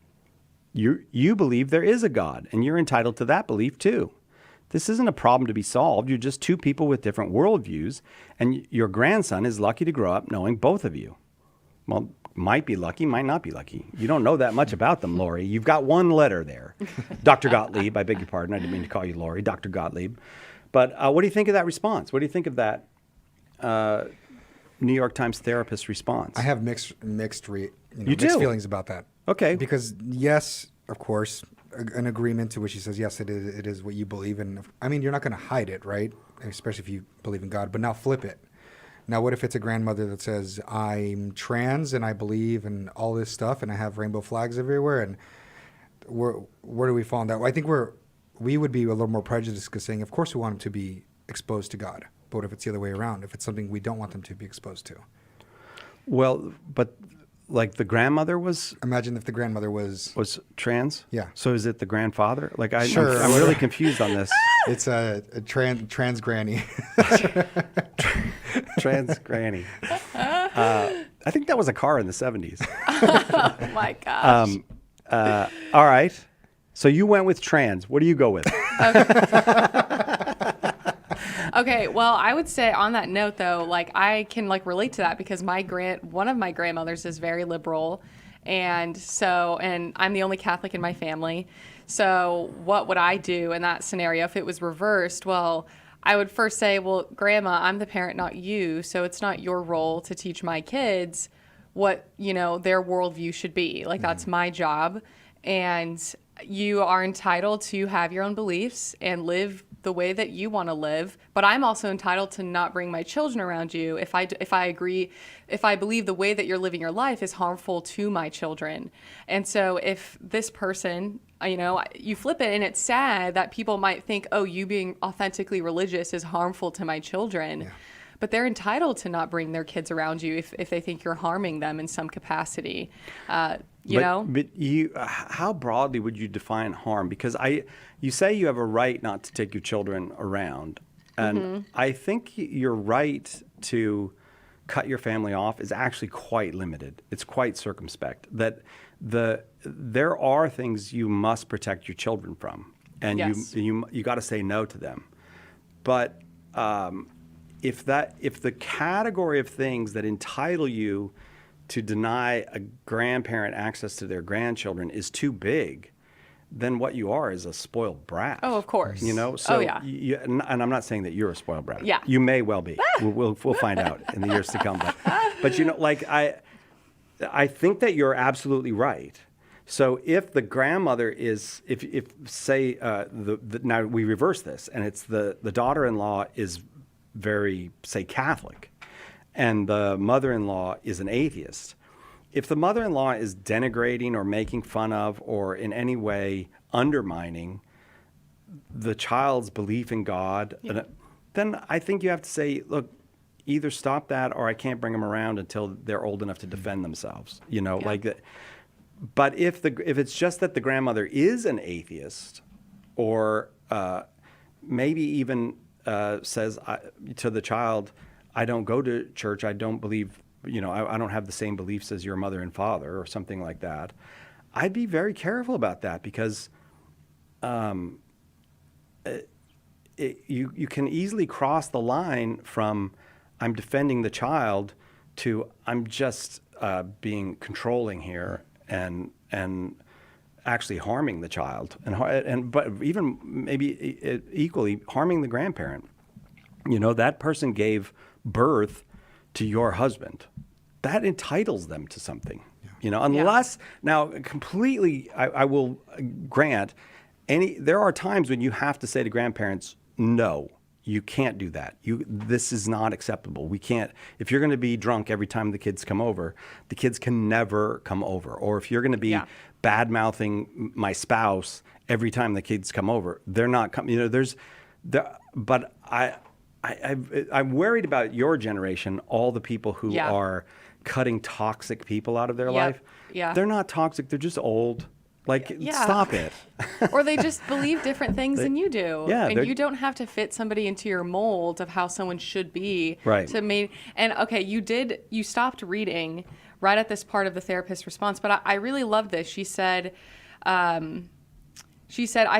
Speaker 1: You believe there is a God, and you're entitled to that belief too. This isn't a problem to be solved. You're just two people with different worldviews, and your grandson is lucky to grow up knowing both of you. Well, might be lucky, might not be lucky. You don't know that much about them, Lori. You've got one letter there. Dr. Gottlieb, I beg your pardon. I didn't mean to call you Lori, Dr. Gottlieb. But what do you think of that response? What do you think of that New York Times therapist response?
Speaker 2: I have mixed
Speaker 1: You
Speaker 2: mixed
Speaker 1: do?
Speaker 2: feelings about that.
Speaker 1: Okay.
Speaker 2: Because yes, of course, an agreement to which he says yes, it is what you believe in. I mean, you're not going to hide it, right? Especially if you believe in God. But now flip it. Now, what if it's a grandmother that says, I'm trans and I believe in all this stuff and I have rainbow flags everywhere? And where do we fall in that? Well, I think we would be a little more prejudiced because saying, of course, we want them to be exposed to God. But what if it's the other way around? If it's something we don't want them to be exposed to?
Speaker 1: Well, but like the grandmother was
Speaker 2: Imagine if the grandmother was
Speaker 1: trans?
Speaker 2: Yeah.
Speaker 1: So is it the grandfather? Like
Speaker 2: Sure.
Speaker 1: I'm really confused on this.
Speaker 2: it's a trans granny.
Speaker 1: Trans granny. I think that was a car in the 70s.
Speaker 3: Oh my gosh.
Speaker 1: All right. So you went with trans. What do you go with?
Speaker 3: Okay, well, I would say on that note though, like I can like relate to that because one of my grandmothers is very liberal, and I'm the only Catholic in my family. So what would I do in that scenario if it was reversed? Well, I would first say, well, Grandma, I'm the parent, not you, so it's not your role to teach my kids what, their worldview should be. Like that's my job, and you are entitled to have your own beliefs and live the way that you want to live, but I'm also entitled to not bring my children around you if I believe the way that you're living your life is harmful to my children. And so if this person, you flip it and it's sad that people might think, oh, you being authentically religious is harmful to my children.
Speaker 2: Yeah.
Speaker 3: But they're entitled to not bring their kids around you if they think you're harming them in some capacity.
Speaker 1: But how broadly would you define harm? Because you say you have a right not to take your children around, and I think your right to cut your family off is actually quite limited. It's quite circumspect. That there are things you must protect your children from, and
Speaker 3: Yes.
Speaker 1: you got to say no to them. But if the category of things that entitle you to deny a grandparent access to their grandchildren is too big, then what you are is a spoiled brat.
Speaker 3: Oh, of course.
Speaker 1: You know, so
Speaker 3: Oh, yeah.
Speaker 1: and I'm not saying that you're a spoiled brat.
Speaker 3: Yeah.
Speaker 1: You may well be. We'll find out in the years to come. But you know, like I think that you're absolutely right. So if the grandmother is, if say now we reverse this, and it's the daughter-in-law is very, say, Catholic, and the mother-in-law is an atheist. If the mother-in-law is denigrating or making fun of or in any way undermining the child's belief in God, then I think you have to say, look, either stop that or I can't bring them around until they're old enough to defend themselves. You know, like that. But if it's just that the grandmother is an atheist, or maybe even says to the child, "I don't go to church. I don't believe. You know, I don't have the same beliefs as your mother and father," or something like that, I'd be very careful about that because you can easily cross the line from I'm defending the child to I'm just being controlling here and actually harming the child but even maybe equally harming the grandparent. You know, that person gave birth to your husband. That entitles them to something. You know, unless now completely I will grant there are times when you have to say to grandparents, no, you can't do that. This is not acceptable. We can't. If you're going to be drunk every time the kids come over, the kids can never come over. Or if you're going to be bad mouthing my spouse every time the kids come over, they're not coming. You know, but I'm worried about your generation. All the people who are cutting toxic people out of their life.
Speaker 3: Yeah.
Speaker 1: They're not toxic. They're just old. Like, stop it.
Speaker 3: Or they just believe different things than you do.
Speaker 1: Yeah,
Speaker 3: and you don't have to fit somebody into your mold of how someone should be.
Speaker 1: Right.
Speaker 3: And okay, you stopped reading right at this part of the therapist's response, but I really love this. She said, I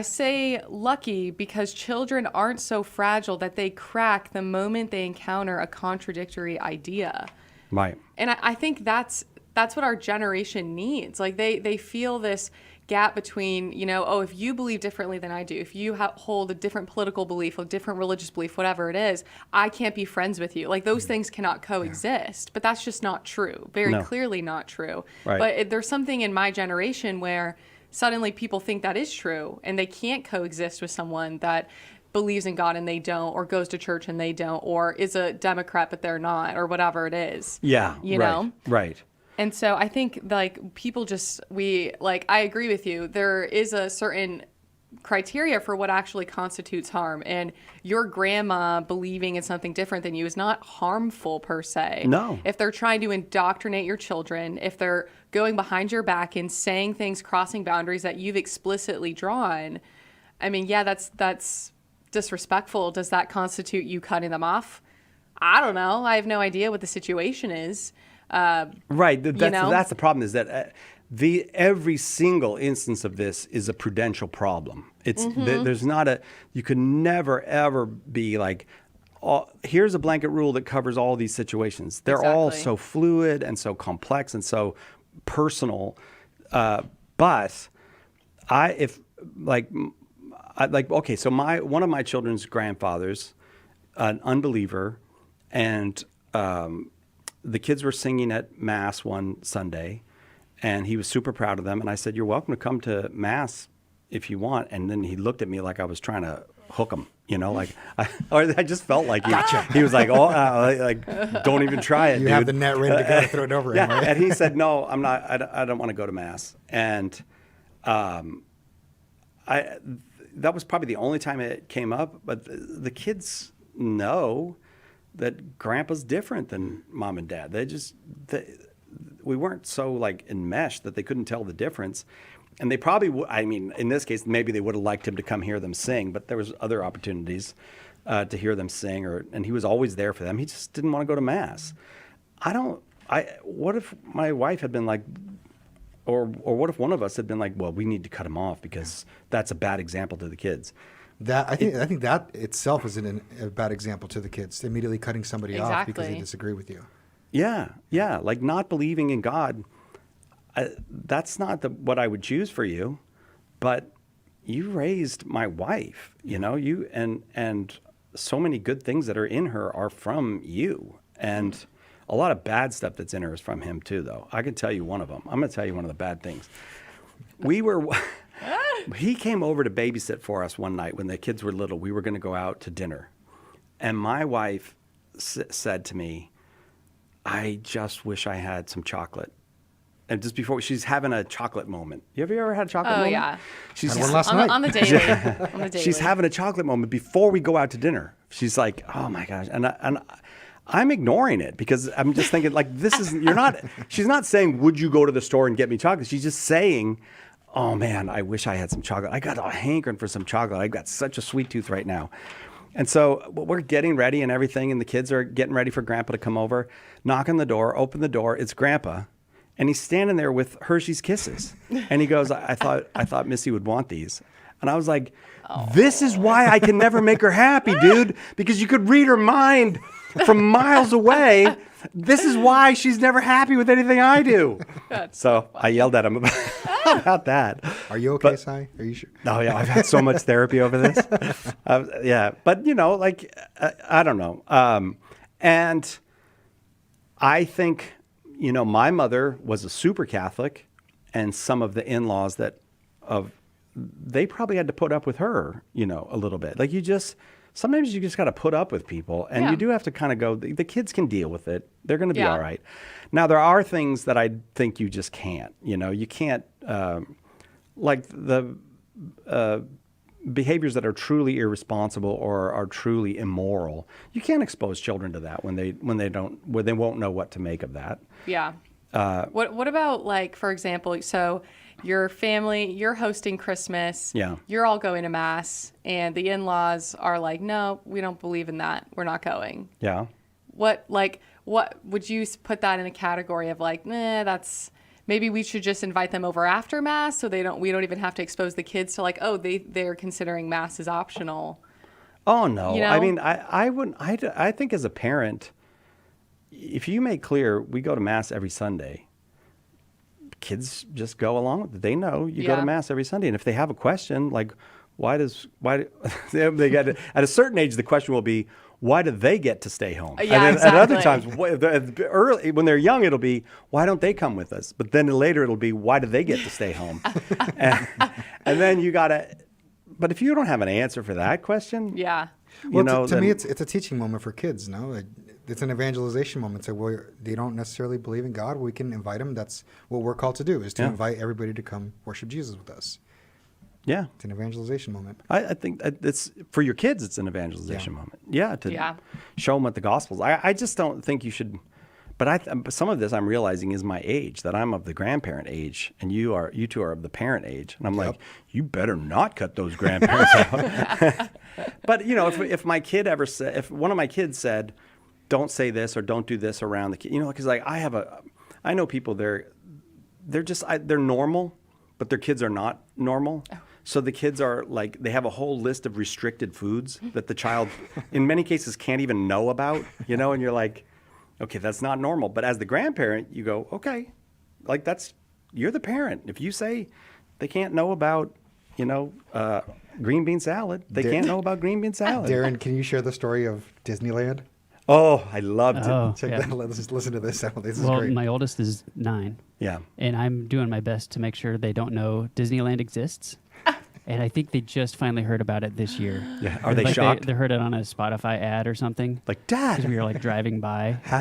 Speaker 3: say lucky because children aren't so fragile that they crack the moment they encounter a contradictory idea.
Speaker 1: Right.
Speaker 3: And I think that's what our generation needs. Like they feel this gap between, you know, oh, if you believe differently than I do, if you hold a different political belief, a different religious belief, whatever it is, I can't be friends with you. Like those things cannot coexist. But that's just not true. Very clearly not true.
Speaker 1: Right.
Speaker 3: But there's something in my generation where suddenly people think that is true and they can't coexist with someone that believes in God and they don't, or goes to church and they don't, or is a Democrat but they're not, or whatever it is.
Speaker 1: Yeah.
Speaker 3: You know?
Speaker 1: Right.
Speaker 3: And so I think like people I agree with you. There is a certain criteria for what actually constitutes harm. And your grandma believing in something different than you is not harmful per se.
Speaker 1: No.
Speaker 3: If they're trying to indoctrinate your children, if they're going behind your back and saying things, crossing boundaries that you've explicitly drawn, I mean, yeah, that's disrespectful. Does that constitute you cutting them off? I don't know. I have no idea what the situation is.
Speaker 1: Right. That's the problem is that every single instance of this is a prudential problem. It's there's not you could never ever be like, here's a blanket rule that covers all these situations. They're all so fluid and so complex and so personal. But so one of my children's grandfathers, an unbeliever, and the kids were singing at Mass one Sunday, and he was super proud of them. And I said, "You're welcome to come to Mass if you want." And then he looked at me like I was trying to hook him, you know, like I just felt like he was like, "Oh, like don't even try it."
Speaker 2: You
Speaker 1: dude.
Speaker 2: have the net ready to go, throw it over him, right?
Speaker 1: And he said, "No, I'm not. I don't want to go to Mass." And that was probably the only time it came up. But the kids know that Grandpa's different than Mom and Dad. We weren't so like enmeshed that they couldn't tell the difference. And they probably I mean, in this case, maybe they would have liked him to come hear them sing, but there was other opportunities to hear them sing, and he was always there for them. He just didn't want to go to Mass. What if my wife had been like, or what if one of us had been like, well, we need to cut him off because that's a bad example to the kids.
Speaker 2: I think that itself is a bad example to the kids. Immediately cutting somebody off because they disagree with you.
Speaker 1: Yeah. Like not believing in God, that's not what I would choose for you. But you raised my wife, and so many good things that are in her are from you. And a lot of bad stuff that's in her is from him too, though. I can tell you one of them. I'm going to tell you one of the bad things. He came over to babysit for us one night when the kids were little. We were going to go out to dinner. And my wife said to me, I just wish I had some chocolate. And just before, she's having a chocolate moment. Have you ever had a chocolate moment?
Speaker 3: Yeah.
Speaker 1: She's
Speaker 2: Had one last night.
Speaker 3: On the daily. On the daily.
Speaker 1: She's having a chocolate moment before we go out to dinner. She's like, oh my gosh. And I'm ignoring it because I'm just thinking like, she's not saying, would you go to the store and get me chocolate? She's just saying, oh man, I wish I had some chocolate. I got a hankering for some chocolate. I've got such a sweet tooth right now. And so we're getting ready and everything. And the kids are getting ready for Grandpa to come over, knock on the door, open the door. It's Grandpa. And he's standing there with Hershey's Kisses. And he goes, I thought Missy would want these. And I was like, this is why I can never make her happy, dude, because you could read her mind from miles away. This is why she's never happy with anything I do. So I yelled at him about that.
Speaker 2: Are you okay, Sai? Are you sure?
Speaker 1: Oh, yeah. I've had so much therapy over this. Yeah. But, I don't know. And I think, my mother was a super Catholic, and some of the in-laws they probably had to put up with her, a little bit. Like sometimes you just got to put up with people, and you do have to kind of go, the kids can deal with it. They're going to be all right. Now, there are things that I think you just can't, you can't, like the behaviors that are truly irresponsible or are truly immoral. You can't expose children to that when they won't know what to make of that.
Speaker 3: Yeah. What about, like, for example, so your family, you're hosting Christmas.
Speaker 1: Yeah.
Speaker 3: You're all going to mass, and the in-laws are like, no, we don't believe in that. We're not going.
Speaker 1: Yeah.
Speaker 3: What would you put that in a category of like, maybe we should just invite them over after mass so we don't even have to expose the kids to like, oh, they're considering mass as optional.
Speaker 1: Oh no.
Speaker 3: You know?
Speaker 1: I mean, I wouldn't, I think as a parent, if you make clear we go to mass every Sunday, kids just go along with it. They know you go to mass every Sunday. And if they have a question, like they get at a certain age, the question will be, why do they get to stay home?
Speaker 3: Yeah,
Speaker 1: and
Speaker 3: exactly.
Speaker 1: At other times, early when they're young, it'll be, why don't they come with us? But then later it'll be, why do they get to stay home? and then you gotta, but if you don't have an answer for that question,
Speaker 3: Yeah.
Speaker 2: Well, to me, it's a teaching moment for kids. No, it's an evangelization moment. So they don't necessarily believe in God. We can invite them. That's what we're called to do: is to invite everybody to come worship Jesus with us.
Speaker 1: Yeah,
Speaker 2: it's an evangelization moment.
Speaker 1: I think it's for your kids. It's an evangelization moment. Yeah, to show them what the gospel is. I just don't think you should. But some of this I'm realizing is my age, that I'm of the grandparent age, and you two are of the parent age, and I'm like, you better not cut those grandparents out. But if my kid if one of my kids said, don't say this or don't do this around the kid, because like I know people they're normal, but their kids are not normal. Oh. So the kids are like, they have a whole list of restricted foods that the child, in many cases, can't even know about, and you're like, okay, that's not normal. But as the grandparent, you go, okay, like you're the parent. If you say they can't know about, green bean salad, they can't know about green bean salad.
Speaker 2: Darren, can you share the story of Disneyland?
Speaker 1: Oh, I loved it.
Speaker 2: Check that. Let's listen to this. This is
Speaker 4: well,
Speaker 2: great.
Speaker 4: My oldest is 9.
Speaker 1: Yeah.
Speaker 4: And I'm doing my best to make sure they don't know Disneyland exists. And I think they just finally heard about it this year.
Speaker 1: Yeah. Are they shocked?
Speaker 4: They heard it on a Spotify ad or something.
Speaker 1: Like, Dad.
Speaker 4: Because we were like driving by.
Speaker 1: How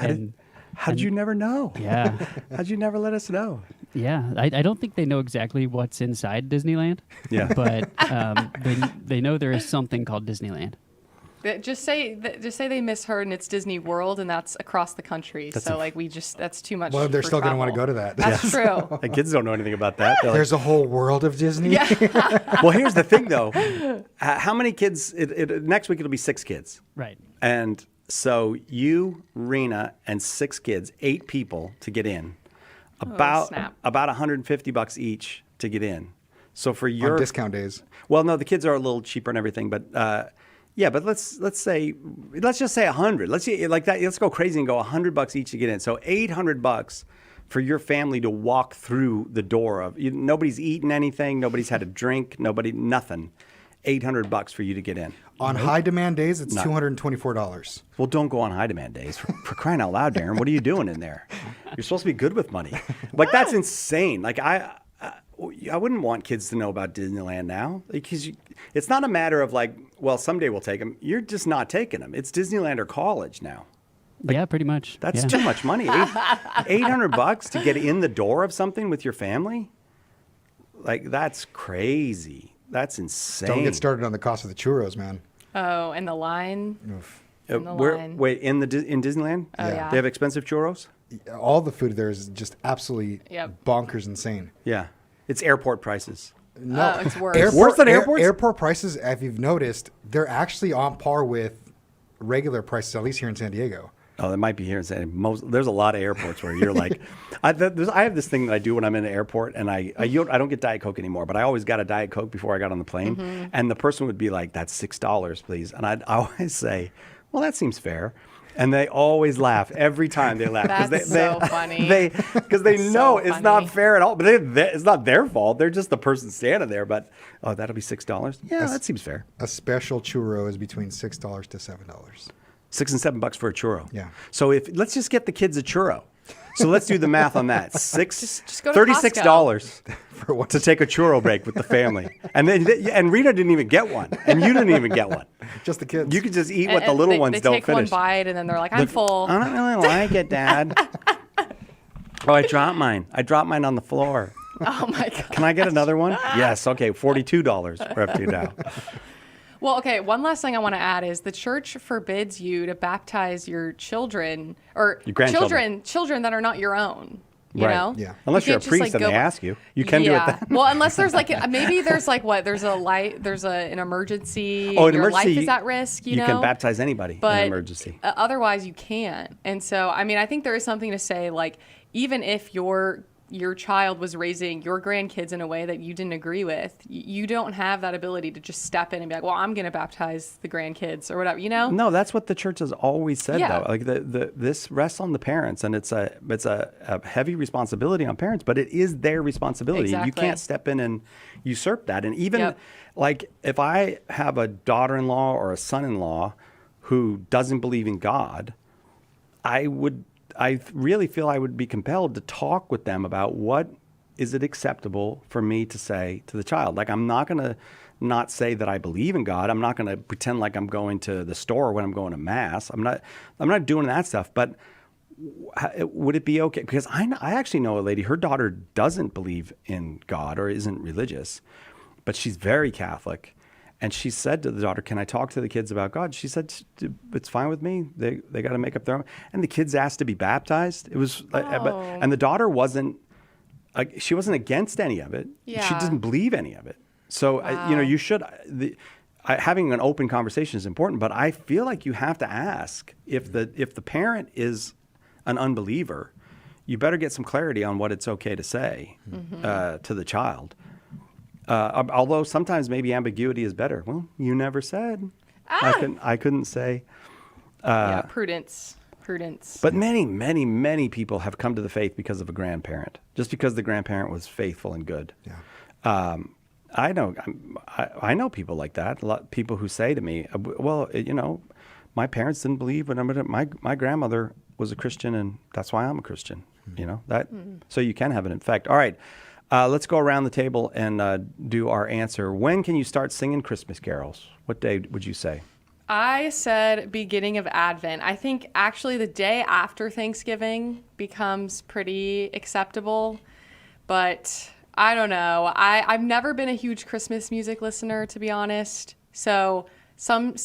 Speaker 1: did you never know?
Speaker 4: Yeah.
Speaker 1: How'd you never let us know?
Speaker 4: Yeah. I don't think they know exactly what's inside Disneyland.
Speaker 1: Yeah.
Speaker 4: But they know there is something called Disneyland.
Speaker 3: Just say they misheard and it's Disney World, and that's across the country. That's too much.
Speaker 2: Well, they're
Speaker 3: for
Speaker 2: still going to
Speaker 3: travel.
Speaker 2: want to go to that.
Speaker 3: That's true.
Speaker 1: The kids don't know anything about that.
Speaker 2: There's a whole world of Disney.
Speaker 3: Yeah.
Speaker 1: Well, here's the thing, though. How many kids? Next week it'll be 6 kids.
Speaker 4: Right.
Speaker 1: And so you, Rena, and 6 kids, 8 people to get in. About $150 each to get in. So for your
Speaker 2: on discount days.
Speaker 1: Well, no, the kids are a little cheaper and everything, but Yeah, but let's just say 100. Let's see, like that. Let's go crazy and go $100 each to get in. So $800 for your family to walk through the door of. Nobody's eaten anything. Nobody's had a drink. Nothing. $800 for you to get in.
Speaker 2: On high demand days, it's $224.
Speaker 1: Well, don't go on high demand days for crying out loud, Darren. What are you doing in there? You're supposed to be good with money. Like that's insane. Like I wouldn't want kids to know about Disneyland now because it's not a matter of like, well, someday we'll take them. You're just not taking them. It's Disneyland or college now.
Speaker 4: Yeah, pretty much.
Speaker 1: That's
Speaker 4: yeah.
Speaker 1: too much money. $800 to get in the door of something with your family? Like that's crazy. That's insane.
Speaker 2: Don't get started on the cost of the churros, man.
Speaker 3: Oh, and the line.
Speaker 2: Oof.
Speaker 3: in the line.
Speaker 1: Wait, in Disneyland?
Speaker 3: Oh, yeah.
Speaker 1: They have expensive churros?
Speaker 2: All the food there is just absolutely
Speaker 3: Yep.
Speaker 2: bonkers insane.
Speaker 1: Yeah. It's airport prices.
Speaker 2: No,
Speaker 3: Oh, it's worse.
Speaker 1: Worse than airports?
Speaker 2: Airport prices, if you've noticed, they're actually on par with regular prices, at least here in San Diego.
Speaker 1: Oh, that might be here in San Diego. There's a lot of airports where you're like, I have this thing that I do when I'm in an airport, and I don't get Diet Coke anymore, but I always got a Diet Coke before I got on the plane,
Speaker 3: Mm-hmm.
Speaker 1: and the person would be like, "That's $6, please," and I always say, "Well, that seems fair," and they always laugh every time they laugh
Speaker 3: That's so funny.
Speaker 1: because they
Speaker 3: So
Speaker 1: know it's
Speaker 3: funny.
Speaker 1: not fair at all, but it's not their fault. They're just the person standing there. But oh, that'll be $6. Yeah, that seems fair.
Speaker 2: A special churro is between $6 to $7.
Speaker 1: $6 and $7 for a churro.
Speaker 2: Yeah.
Speaker 1: So let's just get the kids a churro. So let's do the math on that.
Speaker 3: Just go to
Speaker 1: $36
Speaker 2: For what?
Speaker 1: to take a churro break with the family, and Rita didn't even get one, and you didn't even get one.
Speaker 2: Just the kids.
Speaker 1: You could just eat
Speaker 3: And-
Speaker 1: what the
Speaker 3: and
Speaker 1: little
Speaker 3: they,
Speaker 1: ones
Speaker 3: they
Speaker 1: don't
Speaker 3: take
Speaker 1: finish.
Speaker 3: one bite and then they're like, I'm full.
Speaker 1: I don't really like it, Dad. Oh, I dropped mine. I dropped mine on the floor.
Speaker 3: Oh my god.
Speaker 1: Can I get another one? Yes. Okay, $42. We're up to now.
Speaker 3: Well, okay, one last thing I want to add is the church forbids you to baptize your children or
Speaker 1: Your grandchildren.
Speaker 3: children that are not your own. You
Speaker 1: Right.
Speaker 3: know?
Speaker 2: Yeah.
Speaker 1: Unless
Speaker 3: You
Speaker 1: you're a
Speaker 3: can't just,
Speaker 1: priest
Speaker 3: like,
Speaker 1: and they
Speaker 3: go-
Speaker 1: ask you, you can do it.
Speaker 3: Yeah.
Speaker 1: Then.
Speaker 3: Well, unless there's like maybe there's like what there's an emergency.
Speaker 1: Oh, an
Speaker 3: your
Speaker 1: emergency.
Speaker 3: life is at risk. You know.
Speaker 1: can baptize anybody in
Speaker 3: But
Speaker 1: an emergency.
Speaker 3: Otherwise, you can't. And so, I mean, I think there is something to say, like, even if your child was raising your grandkids in a way that you didn't agree with, you don't have that ability to just step in and be like, well, I'm going to baptize the grandkids or whatever, you know?
Speaker 1: No, that's what the church has always said,
Speaker 3: Yeah.
Speaker 1: though. Like this rests on the parents, and it's a heavy responsibility on parents, but it is their responsibility. You
Speaker 3: Exactly.
Speaker 1: can't step in and usurp that. And even
Speaker 3: Yep.
Speaker 1: like if I have a daughter-in-law or a son-in-law who doesn't believe in God, I really feel I would be compelled to talk with them about what is it acceptable for me to say to the child. Like, I'm not going to not say that I believe in God. I'm not going to pretend like I'm going to the store when I'm going to mass. I'm not doing that stuff. But would it be okay? Because I actually know a lady, her daughter doesn't believe in God or isn't religious, but she's very Catholic. And she said to the daughter, "Can I talk to the kids about God?" She said, "It's fine with me. They got to make up their own." And the kids asked to be baptized. It was, and the daughter wasn't. She wasn't against any of it. She
Speaker 3: Yeah.
Speaker 1: doesn't believe any of it. So you should. Having an open conversation is important, but I feel like you have to ask if the parent is an unbeliever, you better get some clarity on what it's okay to say to the child. Although sometimes maybe ambiguity is better. Well, you never said. I couldn't say.
Speaker 3: Yeah, prudence.
Speaker 1: But many people have come to the faith because of a grandparent, just because the grandparent was faithful and good.
Speaker 2: Yeah.
Speaker 1: I know people like that. A lot of people who say to me, "Well, my parents didn't believe, but my grandmother was a Christian, and that's why I'm a Christian." You know that. So you can have an effect. All right. Let's go around the table and do our answer. When can you start singing Christmas carols? What day would you say?
Speaker 3: I said beginning of Advent. I think actually the day after Thanksgiving becomes pretty acceptable, but I don't know. I've never been a huge Christmas music listener, to be honest. So some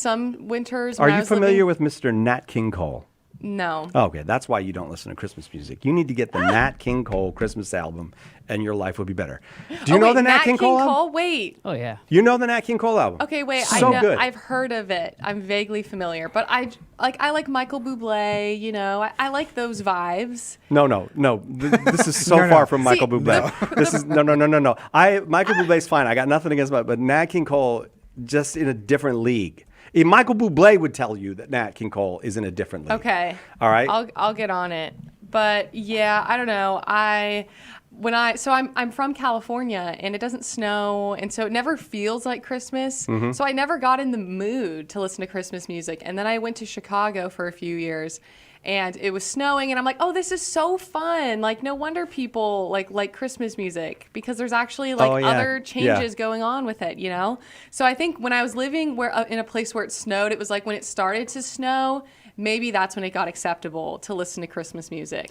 Speaker 3: winters.
Speaker 1: Are
Speaker 3: when I
Speaker 1: you
Speaker 3: was
Speaker 1: familiar
Speaker 3: living-
Speaker 1: with Mr. Nat King Cole?
Speaker 3: No.
Speaker 1: Oh, okay, that's why you don't listen to Christmas music. You need to get the Nat King Cole Christmas album, and your life will be better. Do you know
Speaker 3: wait,
Speaker 1: the Nat King Cole album?
Speaker 3: Wait.
Speaker 4: Oh yeah.
Speaker 1: You know the Nat King Cole album?
Speaker 3: Okay, wait.
Speaker 1: So
Speaker 3: I know,
Speaker 1: good.
Speaker 3: I've heard of it. I'm vaguely familiar, but I like Michael Bublé. You know, I like those vibes.
Speaker 1: No. This is so
Speaker 2: No.
Speaker 1: far from
Speaker 3: See,
Speaker 1: Michael Bublé. This is no. Michael Bublé's fine. I got nothing against him, but Nat King Cole just in a different league. Michael Bublé would tell you that Nat King Cole is in a different league.
Speaker 3: Okay.
Speaker 1: All right.
Speaker 3: I'll get on it. But yeah, I don't know. I'm from California and it doesn't snow, and so it never feels like Christmas.
Speaker 1: Mm-hmm.
Speaker 3: So I never got in the mood to listen to Christmas music. And then I went to Chicago for a few years and it was snowing and I'm like, "Oh, this is so fun. Like no wonder people like Christmas music because there's actually like
Speaker 1: Oh, yeah.
Speaker 3: other
Speaker 1: Yeah.
Speaker 3: changes going on with it, you know?" So I think when I was living in a place where it snowed, it was like when it started to snow, maybe that's when it got acceptable to listen to Christmas music.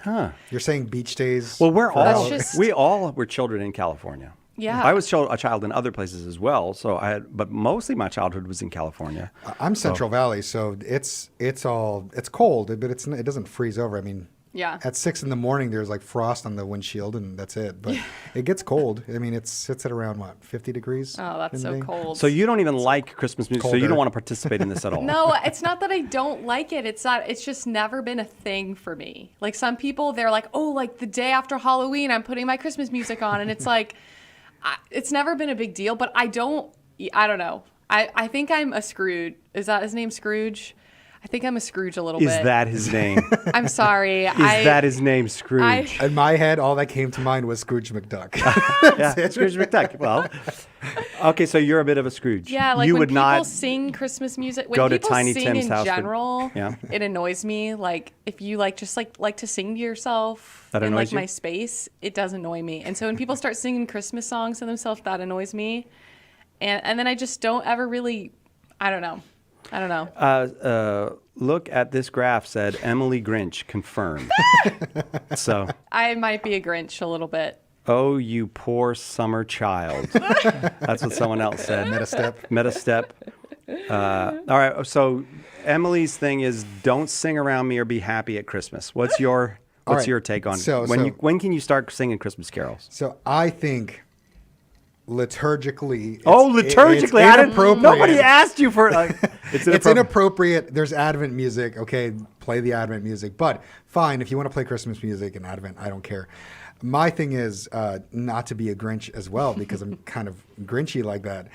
Speaker 2: You're saying beach days?
Speaker 1: Well,
Speaker 3: That's just-
Speaker 1: we all were children in California.
Speaker 3: Yeah.
Speaker 1: I was a child in other places as well. So but mostly my childhood was in California.
Speaker 2: I'm Central Valley, so it's cold, but it doesn't freeze over. I mean,
Speaker 3: Yeah.
Speaker 2: at 6 a.m, there's like frost on the windshield, and that's it. But it gets cold. I mean, it sits at around what, 50 degrees?
Speaker 3: Oh, that's
Speaker 2: in
Speaker 3: so
Speaker 2: the day?
Speaker 3: cold.
Speaker 1: So you don't even like Christmas music, so you
Speaker 2: Colder.
Speaker 1: don't want to participate in this at all.
Speaker 3: No, it's not that I don't like it. It's just never been a thing for me. Like some people, they're like, "Oh, like the day after Halloween, I'm putting my Christmas music on." And it's like, it's never been a big deal, but I don't know. I think I'm a Scrooge. Is that his name, Scrooge? I think I'm a Scrooge a little
Speaker 1: Is
Speaker 3: bit.
Speaker 1: that his name?
Speaker 3: I'm sorry.
Speaker 1: Is that his name, Scrooge?
Speaker 2: In my head, all that came to mind was Scrooge McDuck.
Speaker 1: Yeah, Scrooge McDuck. Well, okay, so you're a bit of a Scrooge.
Speaker 3: Yeah, like
Speaker 1: you
Speaker 3: when
Speaker 1: would
Speaker 3: people
Speaker 1: not
Speaker 3: sing Christmas music, when
Speaker 1: go to
Speaker 3: people
Speaker 1: Tiny
Speaker 3: sing
Speaker 1: Tim's
Speaker 3: in
Speaker 1: house for-
Speaker 3: general,
Speaker 1: Yeah.
Speaker 3: it annoys me. Like if you like to sing to yourself
Speaker 1: That
Speaker 3: in
Speaker 1: annoys
Speaker 3: like
Speaker 1: you?
Speaker 3: my space, it does annoy me. And so when people start singing Christmas songs to themselves, that annoys me. And then I just don't ever really, I don't know.
Speaker 1: look at this graph. Said Emily Grinch confirmed. So,
Speaker 3: I might be a Grinch a little bit.
Speaker 1: oh, you poor summer child. That's what someone else said. Meta step. All right. So Emily's thing is don't sing around me or be happy at Christmas. What's your
Speaker 2: right.
Speaker 1: take on
Speaker 2: So-
Speaker 1: when can you start singing Christmas carols?
Speaker 2: So I think liturgically.
Speaker 1: Liturgically.
Speaker 2: It's
Speaker 1: I didn't.
Speaker 2: inappropriate.
Speaker 1: Nobody asked you for. It's
Speaker 2: It's inappropriate. There's Advent music. Okay, play the Advent music. But fine, if you want to play Christmas music in Advent, I don't care. My thing is not to be a Grinch as well because I'm kind of Grinchy like that.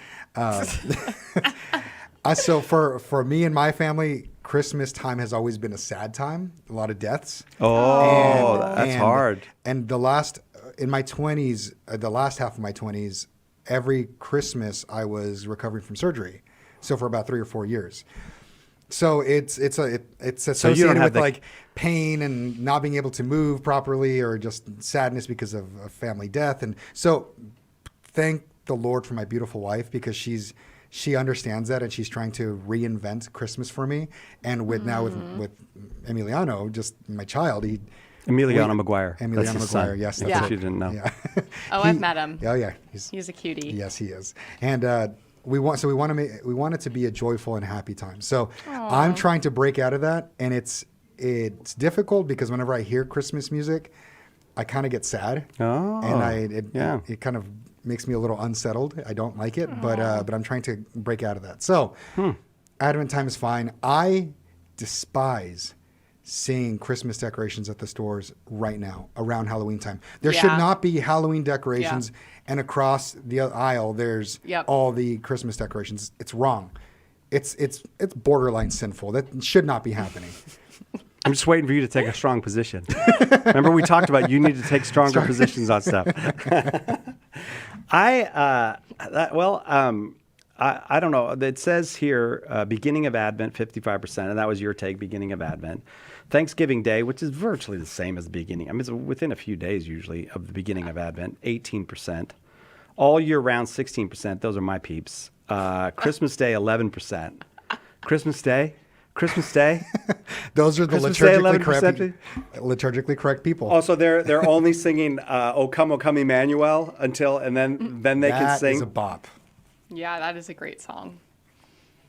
Speaker 2: So for me and my family, Christmas time has always been a sad time. A lot of deaths.
Speaker 1: Oh, that's hard.
Speaker 2: And in my 20s, the last half of my 20s, every Christmas I was recovering from surgery. So for about 3 or 4 years. So it's associated with like pain and not being able to move properly or just sadness because of a family death. And so thank the Lord for my beautiful wife because she understands that and she's trying to reinvent Christmas for me. And with Emiliano, just my child,
Speaker 1: Emiliano McGuire.
Speaker 2: Emiliano
Speaker 1: That's his son.
Speaker 2: McGuire, yes.
Speaker 1: That's
Speaker 3: Yeah.
Speaker 1: what you didn't know.
Speaker 2: Yeah.
Speaker 3: Oh, I've met him.
Speaker 2: Oh yeah.
Speaker 3: He's a cutie.
Speaker 2: Yes, he is. And we want it to be a joyful and happy time. So I'm trying to break out of that, and it's difficult because whenever I hear Christmas music, I kind of get sad,
Speaker 1: Oh,
Speaker 2: and
Speaker 1: yeah.
Speaker 2: it kind of makes me a little unsettled. I don't like it, but I'm trying to break out of that. So Advent time is fine. I despise seeing Christmas decorations at the stores right now around Halloween time. There should
Speaker 3: Yeah.
Speaker 2: not be Halloween decorations and across the aisle there's
Speaker 3: Yep.
Speaker 2: all the Christmas decorations. It's wrong. It's borderline sinful. That should not be happening.
Speaker 1: I'm just waiting for you to take a strong position. Remember we talked about you need to take stronger positions on stuff. I don't know. It says here, beginning of Advent, 55%, and that was your take, beginning of Advent. Thanksgiving Day, which is virtually the same as the beginning. I mean, it's within a few days usually of the beginning of Advent, 18%. All year round, 16%. Those are my peeps. Christmas Day, 11%. Christmas Day?
Speaker 2: Those are the
Speaker 1: Christmas Day, 11%?
Speaker 2: liturgically correct people.
Speaker 1: Oh, so they're only singing "O Come Emmanuel" and then they can
Speaker 2: That
Speaker 1: sing.
Speaker 2: is a bop.
Speaker 3: Yeah, that is a great song.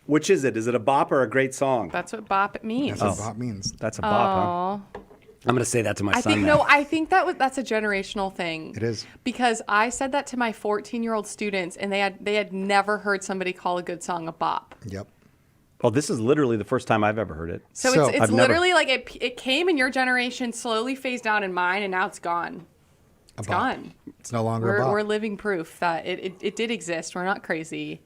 Speaker 1: Which is it? Is it a bop or a great song?
Speaker 3: That's what bop means.
Speaker 2: That's what bop means.
Speaker 1: That's a bop, huh?
Speaker 3: Aw.
Speaker 1: I'm going to say that to my
Speaker 3: I
Speaker 1: son
Speaker 3: think
Speaker 1: now.
Speaker 3: I think that's a generational thing.
Speaker 2: It is.
Speaker 3: Because I said that to my 14-year-old students and they had never heard somebody call a good song a bop.
Speaker 2: Yep.
Speaker 1: Oh, this is literally the first time I've ever heard it.
Speaker 3: So
Speaker 2: So-
Speaker 3: it's
Speaker 1: I've never-
Speaker 3: literally like it came in your generation, slowly phased out in mine, and now it's gone. It's
Speaker 2: bop.
Speaker 3: gone.
Speaker 2: It's no longer a bop.
Speaker 3: We're living proof that it did exist. We're not crazy.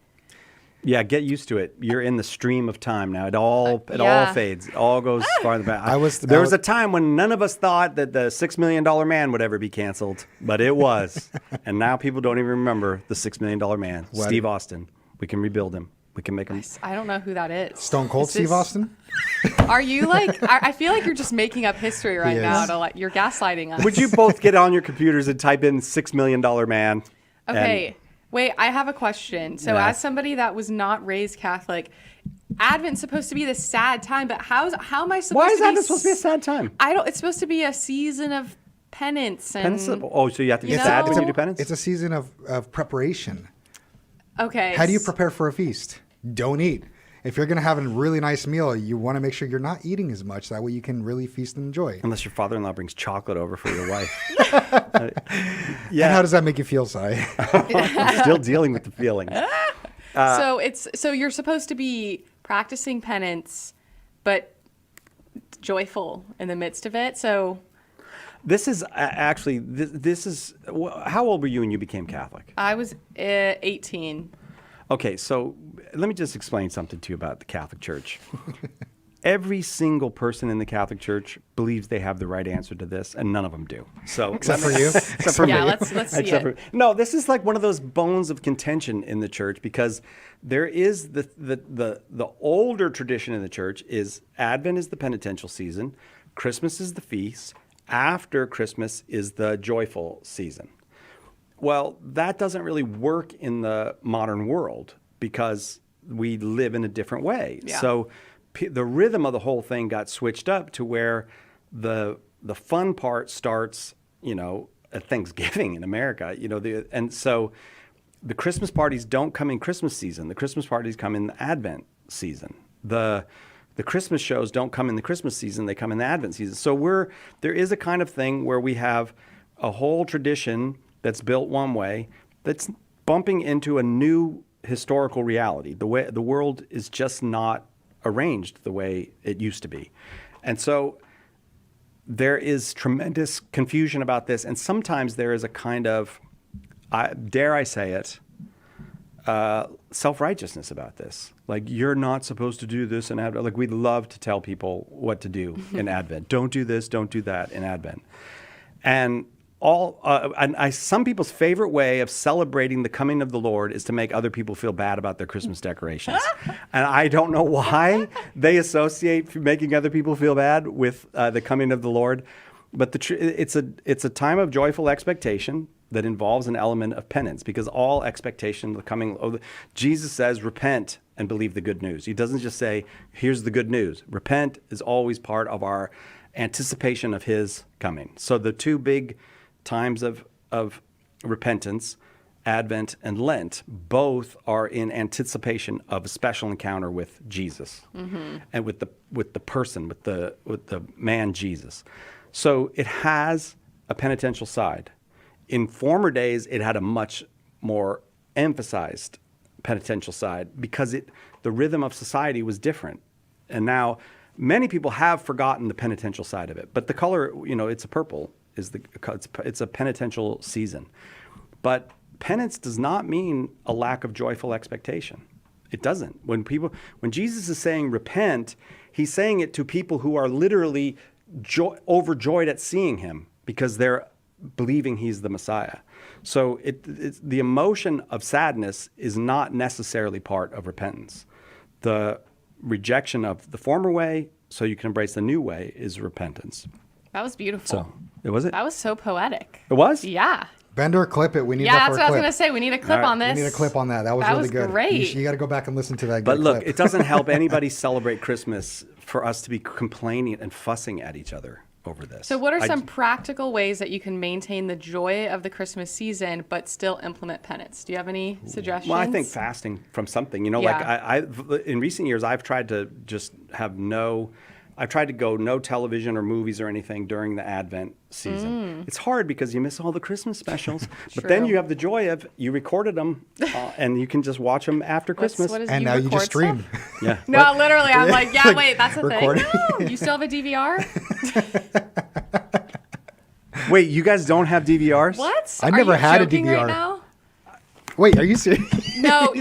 Speaker 1: Yeah, get used to it. You're in the stream of time now. It all
Speaker 3: Yeah.
Speaker 1: fades. It all goes farther back.
Speaker 2: There
Speaker 1: was a time when none of us thought that the $6 million Man would ever be canceled, but it was. And now people don't even remember the $6 million Man,
Speaker 2: What?
Speaker 1: Steve Austin. We can rebuild him. We can make him.
Speaker 3: I don't know who that is.
Speaker 2: Stone Cold
Speaker 3: Is
Speaker 2: Steve
Speaker 3: this-
Speaker 2: Austin?
Speaker 3: Are you like? I feel like you're just making up history right
Speaker 2: He
Speaker 3: now.
Speaker 2: is.
Speaker 3: You're gaslighting us.
Speaker 1: Would you both get on your computers and type in $6 million Man?
Speaker 3: Okay. Wait, I have a question. So,
Speaker 1: Yeah.
Speaker 3: as somebody that was not raised Catholic, Advent's supposed to be the sad time, but how am I supposed
Speaker 1: Why
Speaker 3: to
Speaker 1: is
Speaker 3: be
Speaker 1: that supposed to be a sad time?
Speaker 3: I don't. It's supposed to be a season of penance and.
Speaker 1: Oh, so you have to be
Speaker 3: You
Speaker 1: sad
Speaker 3: know-
Speaker 1: to do penance?
Speaker 2: It's a season of preparation.
Speaker 3: Okay.
Speaker 2: How do you prepare for a feast? Don't eat. If you're going to have a really nice meal, you want to make sure you're not eating as much. That way you can really feast and enjoy.
Speaker 1: Unless your father-in-law brings chocolate over for your wife.
Speaker 2: And how does that make you feel, Si?
Speaker 1: I'm still dealing with the feelings.
Speaker 3: So you're supposed to be practicing penance, but joyful in the midst of it. So
Speaker 1: This is actually, this is, how old were you when you became Catholic?
Speaker 3: I was 18.
Speaker 1: Okay, so let me just explain something to you about the Catholic Church. Every single person in the Catholic Church believes they have the right answer to this, and none of them do. So
Speaker 2: Except for you.
Speaker 1: except for
Speaker 3: Yeah,
Speaker 1: me.
Speaker 3: let's see
Speaker 1: Except
Speaker 3: it.
Speaker 1: no, this is like one of those bones of contention in the church because there is the older tradition in the church is Advent is the penitential season, Christmas is the feast, after Christmas is the joyful season. Well, that doesn't really work in the modern world because we live in a different way.
Speaker 3: Yeah.
Speaker 1: So the rhythm of the whole thing got switched up to where the fun part starts, at Thanksgiving in America, and so the Christmas parties don't come in Christmas season. The Christmas parties come in the Advent season. The Christmas shows don't come in the Christmas season, they come in the Advent season. So there is a kind of thing where we have a whole tradition that's built one way that's bumping into a new historical reality. The way the world is just not arranged the way it used to be. And so there is tremendous confusion about this. And sometimes there is a kind of, dare I say it, self-righteousness about this. Like, you're not supposed to do this in Advent. Like, we'd love to tell people what to do in Advent. Don't do this, don't do that in Advent. And some people's favorite way of celebrating the coming of the Lord is to make other people feel bad about their Christmas decorations. And I don't know why they associate making other people feel bad with the coming of the Lord. But it's a time of joyful expectation that involves an element of penance, because all expectation of the coming of Jesus says, repent and believe the good news. He doesn't just say, here's the good news. Repent is always part of our anticipation of his coming. So the two big times of repentance, Advent and Lent, both are in anticipation of a special encounter with Jesus and with the person, with the man Jesus. So it has a penitential side. In former days, it had a much more emphasized penitential side because the rhythm of society was different. And now many people have forgotten the penitential side of it. But the color, it's a purple. It's a penitential season. But penance does not mean a lack of joyful expectation. It doesn't. When Jesus is saying repent, he's saying it to people who are literally overjoyed at seeing him because they're believing he's the Messiah. So it's the emotion of sadness is not necessarily part of repentance. The rejection of the former way so you can embrace the new way is repentance.
Speaker 3: That was beautiful.
Speaker 1: So it was it?
Speaker 3: That was so poetic.
Speaker 1: It was?
Speaker 3: Yeah.
Speaker 2: Bender, clip it. We need
Speaker 3: Yeah,
Speaker 2: that
Speaker 3: that's
Speaker 2: for
Speaker 3: what I
Speaker 2: a
Speaker 3: was
Speaker 2: clip.
Speaker 3: going to say. We need a clip
Speaker 1: All right.
Speaker 3: on this.
Speaker 2: We need a clip on that. That was
Speaker 3: That
Speaker 2: really
Speaker 3: was
Speaker 2: good.
Speaker 3: great.
Speaker 2: You got to go back and listen to that.
Speaker 1: But
Speaker 2: good
Speaker 1: look,
Speaker 2: clip.
Speaker 1: it doesn't help anybody celebrate Christmas for us to be complaining and fussing at each other over this.
Speaker 3: So what are some practical ways that you can maintain the joy of the Christmas season but still implement penance? Do you have any suggestions?
Speaker 1: Well, I think fasting from something. Like
Speaker 3: Yeah.
Speaker 1: in recent years, I've tried to just have I've tried to go no television or movies or anything during the Advent season. It's hard because you miss all the Christmas specials, but then
Speaker 3: True.
Speaker 1: you have the joy of you recorded them and you can just watch them after Christmas.
Speaker 3: What is
Speaker 2: and now you
Speaker 3: record
Speaker 2: just stream.
Speaker 3: stuff?
Speaker 1: Yeah.
Speaker 3: No, literally, I'm like, yeah, wait, that's a
Speaker 2: recording.
Speaker 3: thing. No, you still have a DVR?
Speaker 1: Wait, you guys don't have DVRs?
Speaker 3: What?
Speaker 2: I
Speaker 3: Are
Speaker 2: never
Speaker 3: you
Speaker 2: had a
Speaker 3: joking
Speaker 2: DVR.
Speaker 3: Right now?
Speaker 2: Wait, are you serious?
Speaker 3: No,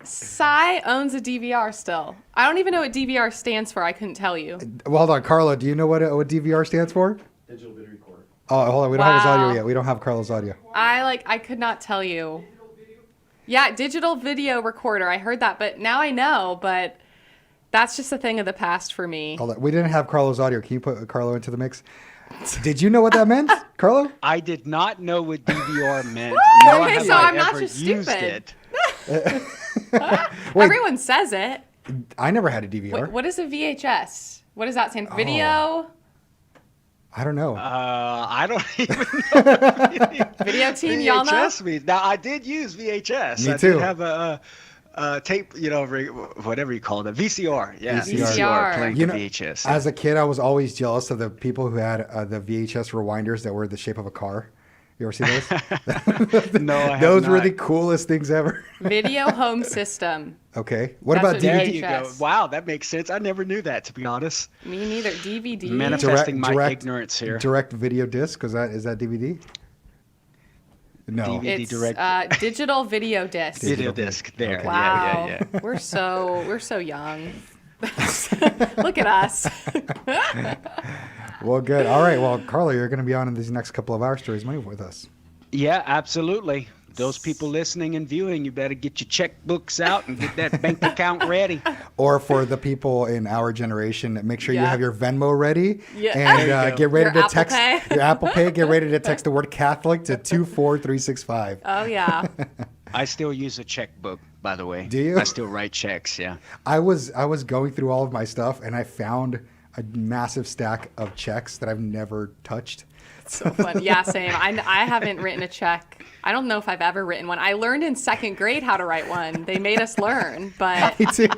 Speaker 3: Cy owns a DVR still. I don't even know what DVR stands for. I couldn't tell you.
Speaker 2: Well, hold on, Carlo. Do you know what DVR stands for?
Speaker 5: Digital video recorder.
Speaker 2: Oh, hold on. We don't have his audio
Speaker 3: Wow.
Speaker 2: yet. We don't have Carlo's audio.
Speaker 3: I could not tell you. Yeah, digital video recorder. I heard that, but now I know, but that's just a thing of the past for me.
Speaker 2: Hold on. We didn't have Carlo's audio. Can you put Carlo into the mix? Did you know what that meant, Carlo?
Speaker 5: I did not know what DVR meant. Nor
Speaker 3: Okay,
Speaker 5: have
Speaker 3: so
Speaker 5: I
Speaker 3: I'm not
Speaker 5: ever
Speaker 3: just
Speaker 5: used
Speaker 3: stupid.
Speaker 5: it.
Speaker 2: Wait.
Speaker 3: Everyone says it.
Speaker 2: I never had a DVR.
Speaker 3: What is a VHS? What does that stand for? Video?
Speaker 2: I don't know.
Speaker 5: I don't even know.
Speaker 3: Video team, y'all know?
Speaker 5: VHS means. Now, I did use VHS.
Speaker 2: Me
Speaker 5: I
Speaker 2: too.
Speaker 5: did have a tape, whatever you call it, VCR. Yeah,
Speaker 3: VCR.
Speaker 5: playing
Speaker 2: You
Speaker 5: the
Speaker 2: know,
Speaker 5: VHS.
Speaker 2: As a kid, I was always jealous of the people who had the VHS rewinders that were the shape of a car. You ever see those?
Speaker 5: No, I have
Speaker 2: Those were
Speaker 5: not.
Speaker 2: the coolest things ever.
Speaker 3: Video home system.
Speaker 2: Okay. What
Speaker 3: That's
Speaker 2: about
Speaker 3: what
Speaker 5: There
Speaker 2: DVD?
Speaker 5: you go.
Speaker 3: VHS.
Speaker 5: Wow, that makes sense. I never knew that, to be honest.
Speaker 3: Me neither. DVD.
Speaker 5: Manifesting my ignorance here.
Speaker 2: Direct video disc? Is that DVD? No.
Speaker 5: DVD.
Speaker 3: It's
Speaker 5: direct-
Speaker 3: digital video disc.
Speaker 5: Video disc. There.
Speaker 2: Okay.
Speaker 3: Wow.
Speaker 5: Yeah.
Speaker 3: We're so young. Look at us.
Speaker 2: Well, good. All right. Well, Carlo, you're going to be on in these next couple of Our Stories Money with us.
Speaker 5: Yeah, absolutely. Those people listening and viewing, you better get your checkbooks out and get that bank account ready.
Speaker 2: Or for the people in our generation, make sure you
Speaker 3: Yeah.
Speaker 2: have your Venmo ready
Speaker 3: Yeah.
Speaker 2: and
Speaker 5: There you go.
Speaker 2: get ready
Speaker 3: Your
Speaker 2: to
Speaker 3: Apple
Speaker 2: text
Speaker 3: Pay.
Speaker 2: your Apple Pay. Get ready to text the word Catholic to 24365.
Speaker 3: Oh yeah.
Speaker 5: I still use a checkbook, by the way.
Speaker 2: Do you?
Speaker 5: I still write checks, yeah.
Speaker 2: I was going through all of my stuff and I found a massive stack of checks that I've never touched.
Speaker 3: So fun. Yeah, same. I haven't written a check. I don't know if I've ever written one. I learned in second grade how to write one. They made us learn, but
Speaker 2: Me too.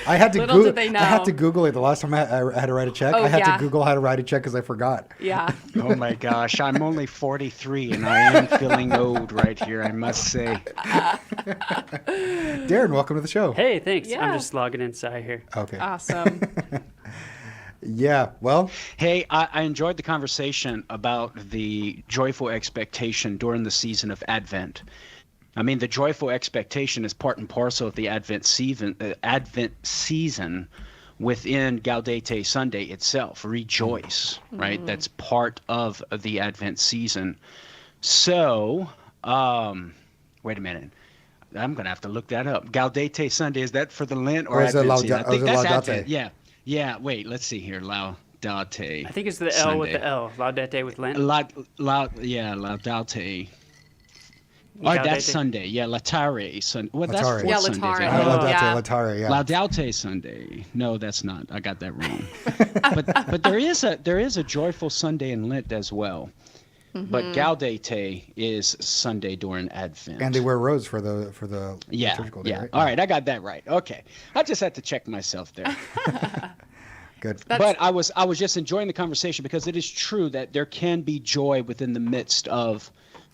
Speaker 2: I had to
Speaker 3: Little
Speaker 2: Google.
Speaker 3: did they
Speaker 2: I had
Speaker 3: know.
Speaker 2: to Google it the last time I had to write a check.
Speaker 3: Oh,
Speaker 2: I had
Speaker 3: yeah.
Speaker 2: to Google how to write a check because I forgot.
Speaker 3: yeah.
Speaker 5: Oh my gosh, I'm only 43 and I am feeling old right here, I must say.
Speaker 2: Darren, welcome to the show.
Speaker 4: Hey, thanks.
Speaker 3: Yeah.
Speaker 4: I'm just logging inside here.
Speaker 2: Okay.
Speaker 3: Awesome.
Speaker 2: Yeah. Well,
Speaker 5: Hey, I enjoyed the conversation about the joyful expectation during the season of Advent. I mean, the joyful expectation is part and parcel of the Advent season within Gaudete Sunday itself. Rejoice, right? That's part of the Advent season. So, wait a minute. I'm going to have to look that up. Gaudete Sunday, is that for the Lent or
Speaker 2: Or is it
Speaker 5: Advent season? I
Speaker 2: Lauda-
Speaker 5: think
Speaker 2: or is it
Speaker 5: that's
Speaker 2: Laudate?
Speaker 5: Advent. Yeah. Yeah, wait, let's see here. Laudate.
Speaker 4: I think it's the L with the L. Laudete with Lent.
Speaker 5: Laudate. Oh, that's
Speaker 4: Gaudete.
Speaker 5: Sunday. Yeah, Latare Sunday. Well, that's
Speaker 2: Latare.
Speaker 5: four
Speaker 3: Yeah,
Speaker 5: Sundays.
Speaker 3: Latare.
Speaker 5: I got it.
Speaker 3: Yeah.
Speaker 2: Laudate, yeah.
Speaker 5: Laudate Sunday. No, that's not. I got that wrong. but there is a joyful Sunday in Lent as well. But Gaudete is Sunday during Advent.
Speaker 2: And they wear robes for the
Speaker 5: yeah,
Speaker 2: liturgical day,
Speaker 5: yeah.
Speaker 2: right?
Speaker 5: All right, I got that right. Okay, I just had to check myself there.
Speaker 2: Good.
Speaker 5: But I was just enjoying the conversation because it is true that there can be joy within the midst of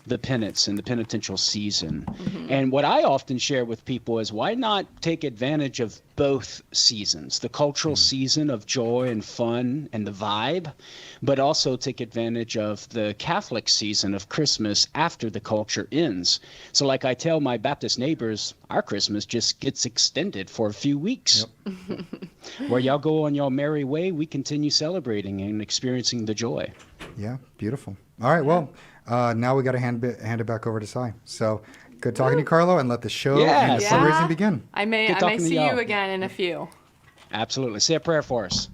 Speaker 5: the penance and the penitential season. And what I often share with people is why not take advantage of both seasons, the cultural season of joy and fun and the vibe, but also take advantage of the Catholic season of Christmas after the culture ends. So like I tell my Baptist neighbors, our Christmas just gets extended for a few weeks. Where y'all go on your merry way, we continue celebrating and experiencing the joy.
Speaker 2: Yeah, beautiful. All right, well, now we got to hand it back over to Cy. So good talking to you, Carlo, and let the show and the
Speaker 5: Yes.
Speaker 2: fundraising begin.
Speaker 3: I may
Speaker 5: Good talking to
Speaker 3: see
Speaker 5: y'all.
Speaker 3: you again in a few.
Speaker 5: Absolutely. Say a prayer for us.